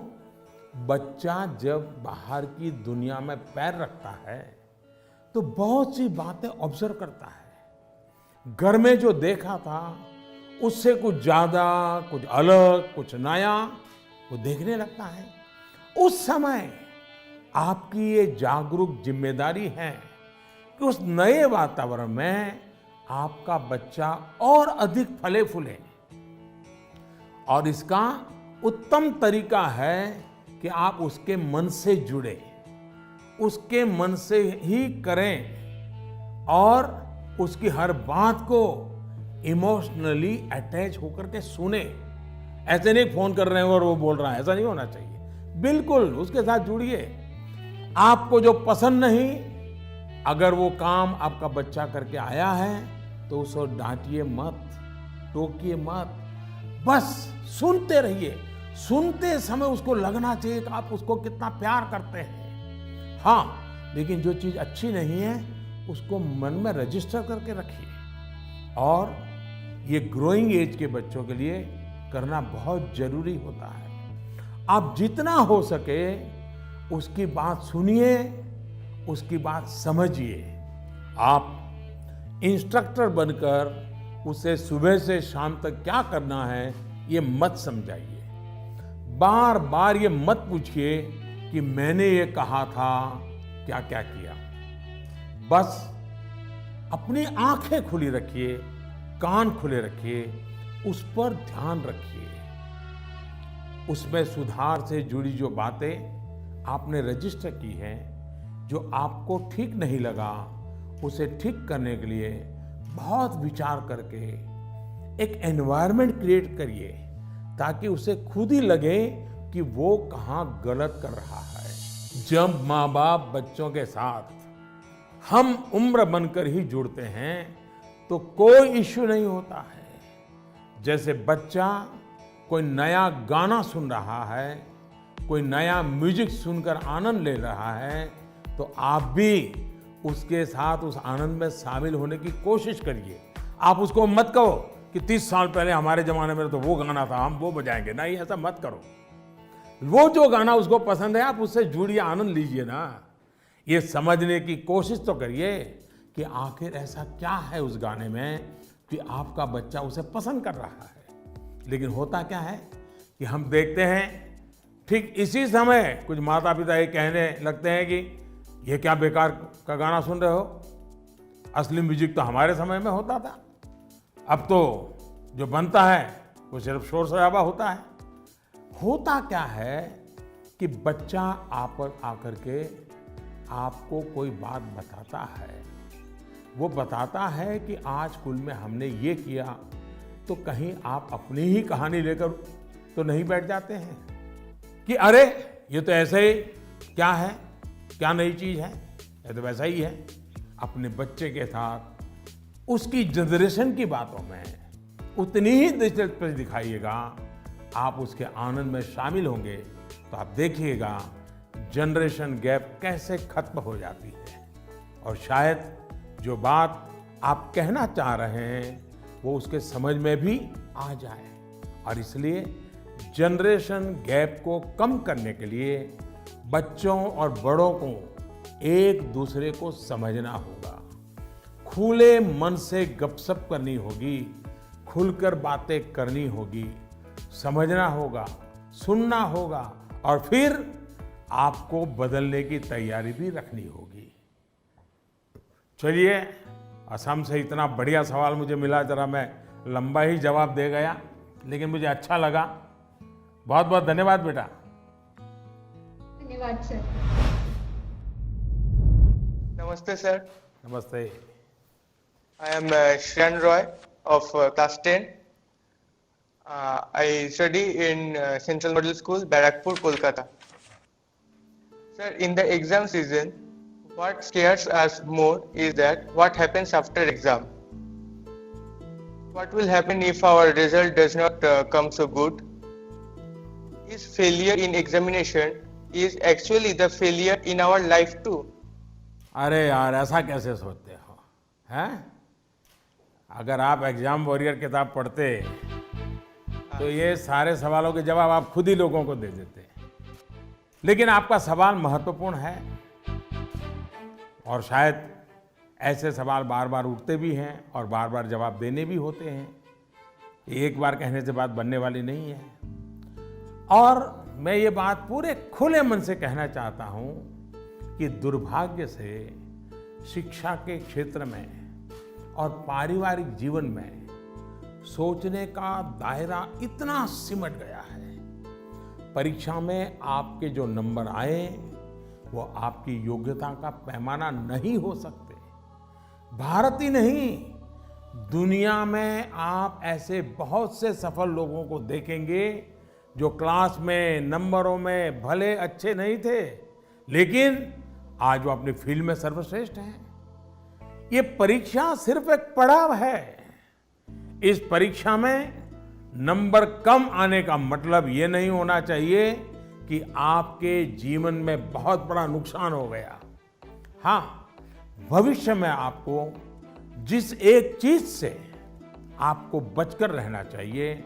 बच्चा जब बाहर की दुनिया में पैर रखता है तो बहुत सी बातें ऑब्जर्व करता है। घर में जो देखा था उससे कुछ ज्यादा, कुछ अलग, कुछ नया वो देखने लगता है। उस समय आपकी ये जागरूक जिम्मेदारी है कि उस नए वातावरण में आपका बच्चा और अधिक फले फूले। और इसका उत्तम तरीका है कि आप उसके मन से जुड़े, उसके मन से ही करें और उसकी हर बात को इमोशनली अटैच होकर के सुने। ऐसे नहीं फोन कर रहे हैं और वो बोल रहा है, ऐसा नहीं होना चाहिए। बिल्कुल उसके साथ जुड़िए। आपको जो पसंद नहीं, अगर वो काम आपका बच्चा करके आया है तो उसको डांटिए मत, टोकिए मत, बस सुनते रहिए। सुनते समय उसको लगना चाहिए कि आप उसको कितना प्यार करते हैं। हाँ, लेकिन जो चीज अच्छी नहीं है उसको मन में रजिस्टर करके रखिए। और ये ग्रोइंग एज के बच्चों के लिए करना बहुत जरूरी होता है। आप जितना हो सके उसकी बात सुनिए, उसकी बात समझिए। आप इंस्ट्रक्टर बनकर उसे सुबह से शाम तक क्या करना है ये मत समझाइए। बार बार ये मत पूछिए कि मैंने ये कहा था, क्या क्या किया। बस अपनी आंखें खुली रखिए, कान खुले रखिए, उस पर ध्यान रखिए। उसमें सुधार से जुड़ी जो बातें आपने रजिस्टर की हैं, जो आपको ठीक नहीं लगा उसे ठीक करने के लिए बहुत विचार करके एक एनवायरनमेंट क्रिएट करिए ताकि उसे खुद ही लगे कि वो कहाँ गलत कर रहा है। जब माँ बाप बच्चों के साथ हम उम्र बनकर ही जुड़ते हैं तो कोई इश्यू नहीं होता है। जैसे बच्चा कोई नया गाना सुन रहा है, कोई नया म्यूजिक सुनकर आनंद ले रहा है, तो आप भी उसके साथ उस आनंद में शामिल होने की कोशिश करिए। आप उसको मत कहो कि 30 साल पहले हमारे जमाने में तो वो गाना था, हम वो बजाएंगे। नहीं, ऐसा मत करो। वो जो गाना उसको पसंद है आप उससे जुड़िए, आनंद लीजिए ना। ये समझने की कोशिश तो करिए कि आखिर ऐसा क्या है उस गाने में कि आपका बच्चा उसे पसंद कर रहा है। लेकिन होता क्या है कि हम देखते हैं ठीक इसी समय कुछ माता पिता ये कहने लगते हैं कि ये क्या बेकार का गाना सुन रहे हो, असली म्यूजिक तो हमारे समय में होता था। अब तो जो बनता है वो सिर्फ शोर शराबा होता है। होता क्या है कि बच्चा आप पर आकर के आपको कोई बात बताता है। वो बताता है कि आज स्कूल में हमने ये किया, तो कहीं आप अपनी ही कहानी लेकर तो नहीं बैठ जाते हैं कि अरे ये तो ऐसे ही क्या है, क्या नई चीज है, ये तो वैसा ही है। अपने बच्चे के साथ उसकी जनरेशन की बातों में उतनी ही दिलचस्पी दिखाइएगा, आप उसके आनंद में शामिल होंगे तो आप देखिएगा जनरेशन गैप कैसे खत्म हो जाती है और शायद जो बात आप कहना चाह रहे हैं वो उसके समझ में भी आ जाए। और इसलिए जनरेशन गैप को कम करने के लिए बच्चों और बड़ों को एक दूसरे को समझना होगा, खुले मन से गपशप करनी होगी, खुलकर बातें करनी होगी, समझना होगा, सुनना होगा और फिर आपको बदलने की तैयारी भी रखनी होगी। चलिए, असम से इतना बढ़िया सवाल मुझे मिला, जरा मैं लंबा ही जवाब दे गया, लेकिन मुझे अच्छा लगा। बहुत बहुत धन्यवाद बेटा। धन्यवाद सर। Namaste sir. नमस्ते। I am Shran Roy of class 10. I study in Central Middle School, Barakpur, Kolkata. Sir, in the exam season, what scares us more is that what happens after exam. What will happen if our result does not come so good? Is failure in examination is actually the failure in our life too? अरे यार, ऐसा कैसे सोचते हो, हैं? अगर आप exam warrior किताब पढ़ते तो ये सारे सवालों के जवाब आप खुद ही लोगों को दे देते। लेकिन आपका सवाल महत्वपूर्ण है और शायद ऐसे सवाल बार बार उठते भी हैं और बार बार जवाब देने भी होते हैं। एक बार कहने से बात बनने वाली नहीं है। और मैं ये बात पूरे खुले मन से कहना चाहता हूँ कि दुर्भाग्य से शिक्षा के क्षेत्र में और पारिवारिक जीवन में सोचने का दायरा इतना सिमट गया है। परीक्षा में आपके जो नंबर आए वो आपकी योग्यता का पैमाना नहीं हो सकते। भारत ही नहीं, दुनिया में आप ऐसे बहुत से सफल लोगों को देखेंगे जो क्लास में नंबरों में भले अच्छे नहीं थे, लेकिन आज वो अपनी फील्ड में सर्वश्रेष्ठ हैं। ये परीक्षा सिर्फ एक पड़ाव है। इस परीक्षा में नंबर कम आने का मतलब ये नहीं होना चाहिए कि आपके जीवन में बहुत बड़ा नुकसान हो गया। हाँ, भविष्य में आपको जिस एक चीज से आपको बचकर रहना चाहिए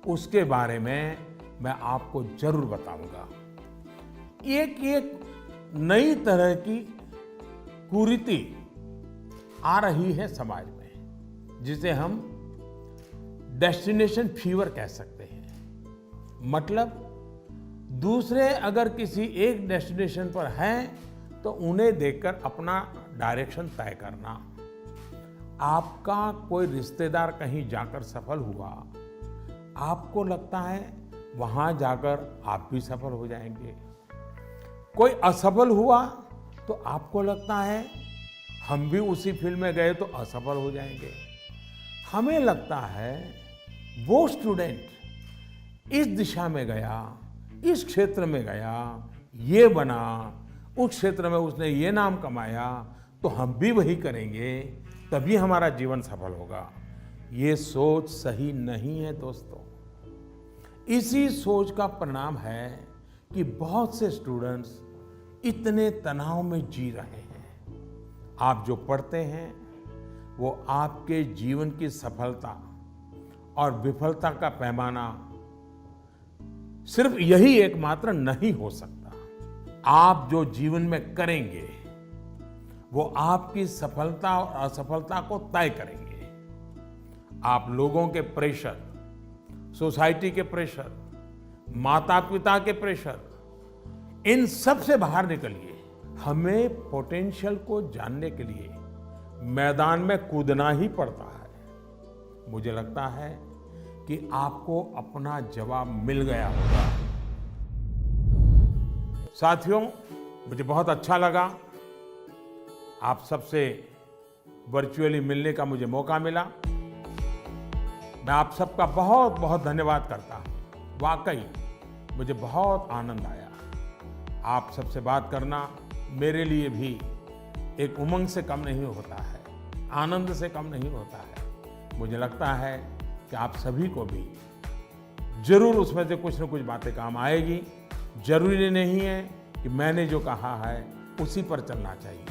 उसके बारे में मैं आपको जरूर बताऊंगा। एक नई तरह की कुरीति आ रही है समाज में, जिसे हम डेस्टिनेशन फीवर कह सकते हैं। मतलब दूसरे अगर किसी एक डेस्टिनेशन पर हैं तो उन्हें देखकर अपना डायरेक्शन तय करना। आपका कोई रिश्तेदार कहीं जाकर सफल हुआ, आपको लगता है वहां जाकर आप भी सफल हो जाएंगे। कोई असफल हुआ तो आपको लगता है हम भी उसी फील्ड में गए तो असफल हो जाएंगे। हमें लगता है वो स्टूडेंट इस दिशा में गया, इस क्षेत्र में गया, ये बना, उस क्षेत्र में उसने ये नाम कमाया, तो हम भी वही करेंगे, तभी हमारा जीवन सफल होगा। ये सोच सही नहीं है दोस्तों। इसी सोच का परिणाम है कि बहुत से स्टूडेंट्स इतने तनाव में जी रहे हैं। आप जो पढ़ते हैं वो आपके जीवन की सफलता और विफलता का पैमाना सिर्फ यही एकमात्र नहीं हो सकता। आप जो जीवन में करेंगे वो आपकी सफलता और असफलता को तय करेंगे। आप लोगों के प्रेशर, सोसाइटी के प्रेशर, माता पिता के प्रेशर, इन सब से बाहर निकलिए। हमें पोटेंशियल को जानने के लिए मैदान में कूदना ही पड़ता है। मुझे लगता है कि आपको अपना जवाब मिल गया होगा। साथियों, मुझे बहुत अच्छा लगा आप सबसे वर्चुअली मिलने का मुझे मौका मिला। मैं आप सबका बहुत बहुत धन्यवाद करता हूं। वाकई मुझे बहुत आनंद आया। आप सबसे बात करना मेरे लिए भी एक उमंग से कम नहीं होता है, आनंद से कम नहीं होता है। मुझे लगता है कि आप सभी को भी जरूर उसमें से कुछ न कुछ बातें काम आएगी। जरूरी नहीं है कि मैंने जो कहा है उसी पर चलना चाहिए।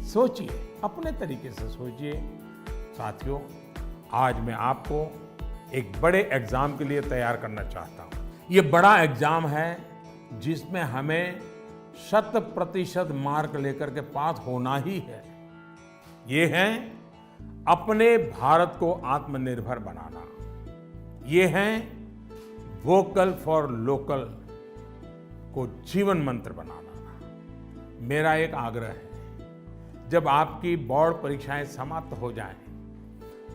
सोचिए, अपने तरीके से सोचिए। साथियों, आज मैं आपको एक बड़े एग्जाम के लिए तैयार करना चाहता हूं। ये बड़ा एग्जाम है जिसमें हमें 100% मार्क लेकर के पास होना ही है। ये है अपने भारत को आत्मनिर्भर बनाना। ये है वोकल फॉर लोकल को जीवन मंत्र बनाना। मेरा एक आग्रह है, जब आपकी बोर्ड परीक्षाएं समाप्त हो जाएं,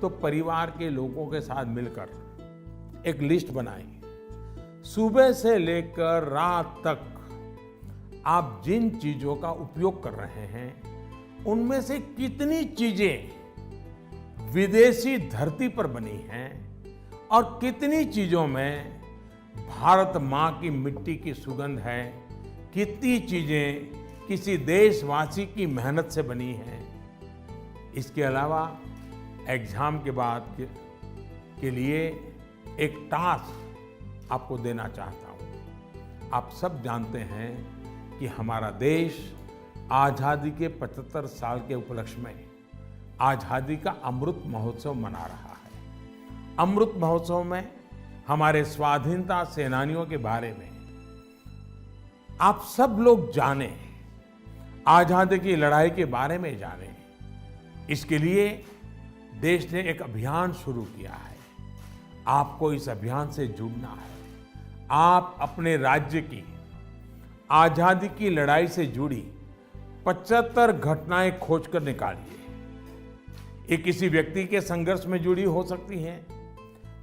तो परिवार के लोगों के साथ मिलकर एक लिस्ट बनाएं। सुबह से लेकर रात तक आप जिन चीजों का उपयोग कर रहे हैं, उनमें से कितनी चीजें विदेशी धरती पर बनी हैं और कितनी चीजों में भारत मां की मिट्टी की सुगंध है, कितनी चीजें किसी देशवासी की मेहनत से बनी हैं। इसके अलावा एग्जाम के बाद के लिए एक टास्क आपको देना चाहता हूं। आप सब जानते हैं कि हमारा देश आजादी के 75 साल के उपलक्ष्य में आजादी का अमृत महोत्सव मना रहा है। अमृत महोत्सव में हमारे स्वाधीनता सेनानियों के बारे में आप सब लोग जानें, आजादी की लड़ाई के बारे में जानें। इसके लिए देश ने एक अभियान शुरू किया है। आपको इस अभियान से जुड़ना है। आप अपने राज्य की आजादी की लड़ाई से जुड़ी 75 घटनाएं खोजकर निकालिए। ये किसी व्यक्ति के संघर्ष में जुड़ी हो सकती हैं,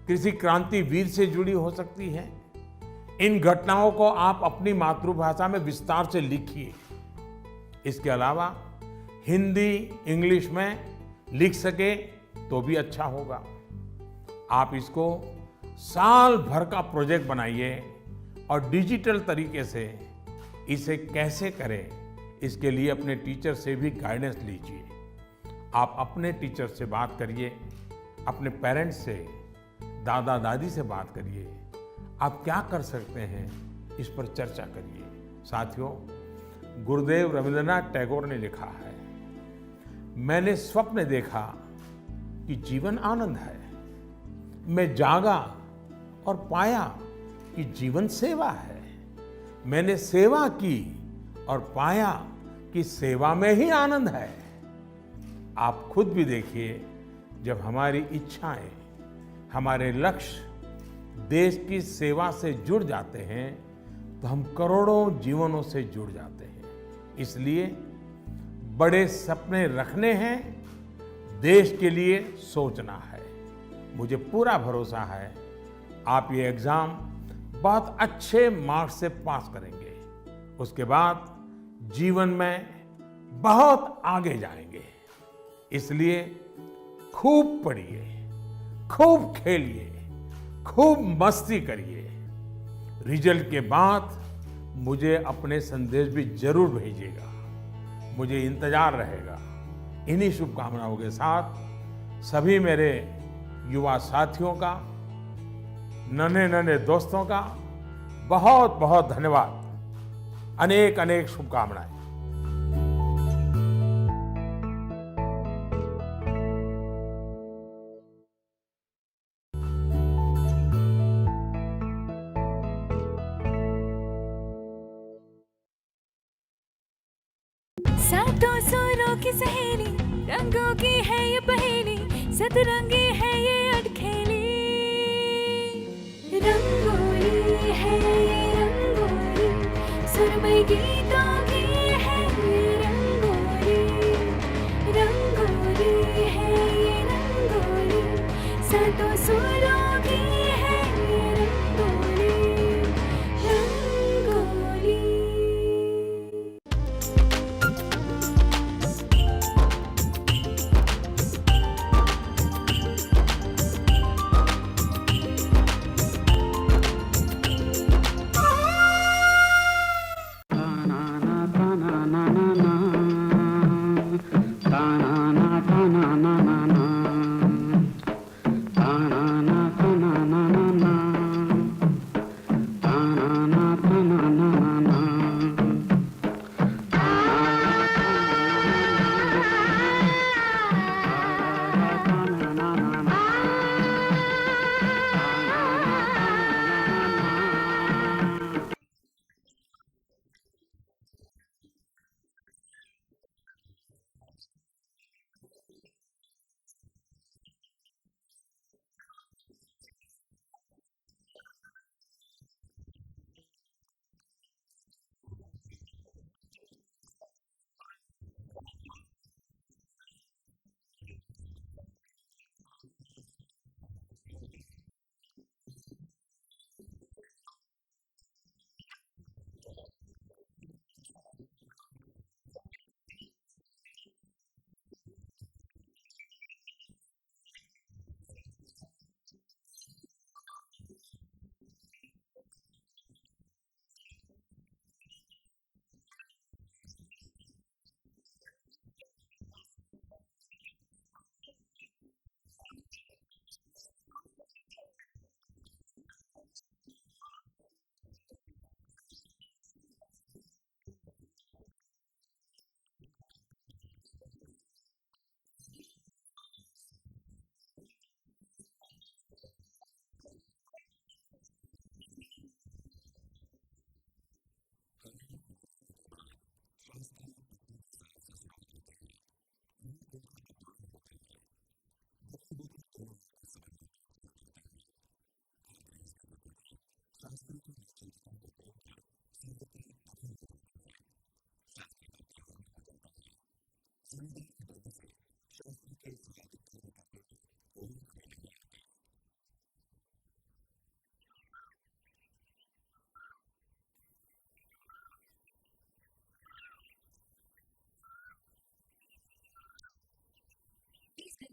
किसी क्रांतिवीर से जुड़ी हो सकती हैं। इन घटनाओं को आप अपनी मातृभाषा में विस्तार से लिखिए। इसके अलावा हिंदी, इंग्लिश में लिख सके तो भी अच्छा होगा। आप इसको साल भर का प्रोजेक्ट बनाइए और डिजिटल तरीके से इसे कैसे करें, इसके लिए अपने टीचर से भी गाइडेंस लीजिए। आप अपने टीचर से बात करिए, अपने पेरेंट्स से, दादा दादी से बात करिए। आप क्या कर सकते हैं, इस पर चर्चा करिए। साथियों, गुरुदेव रविंद्रनाथ टैगोर ने लिखा है, मैंने स्वप्न देखा कि जीवन आनंद है। मैं जागा और पाया कि जीवन सेवा है। मैंने सेवा की और पाया कि सेवा में ही आनंद है। आप खुद भी देखिए, जब हमारी इच्छाएं, हमारे लक्ष्य देश की सेवा से जुड़ जाते हैं, तो हम करोड़ों जीवनों से जुड़ जाते हैं। इसलिए बड़े सपने रखने हैं, देश के लिए सोचना है। मुझे पूरा भरोसा है आप ये एग्जाम बहुत अच्छे मार्क्स से पास करेंगे। उसके बाद जीवन में बहुत आगे जाएंगे। इसलिए खूब पढ़िए, खूब खेलिए, खूब मस्ती करिए। रिजल्ट के बाद मुझे अपने संदेश भी जरूर भेजिएगा, मुझे इंतजार रहेगा। इन्हीं शुभकामनाओं के साथ सभी मेरे युवा साथियों का, नन्हे नन्हे दोस्तों का बहुत बहुत धन्यवाद। अनेक अनेक शुभकामनाएं। सातों सुरों की सहेली, रंगों की है ये पहेली, सतरंगी है ये अटखेली। रंगोली है ये रंगोली, सुरमई गीतों की है ये रंगोली। रंगोली है ये रंगोली, सातों सुरों की है ये रंगोली। रंगोली। किसी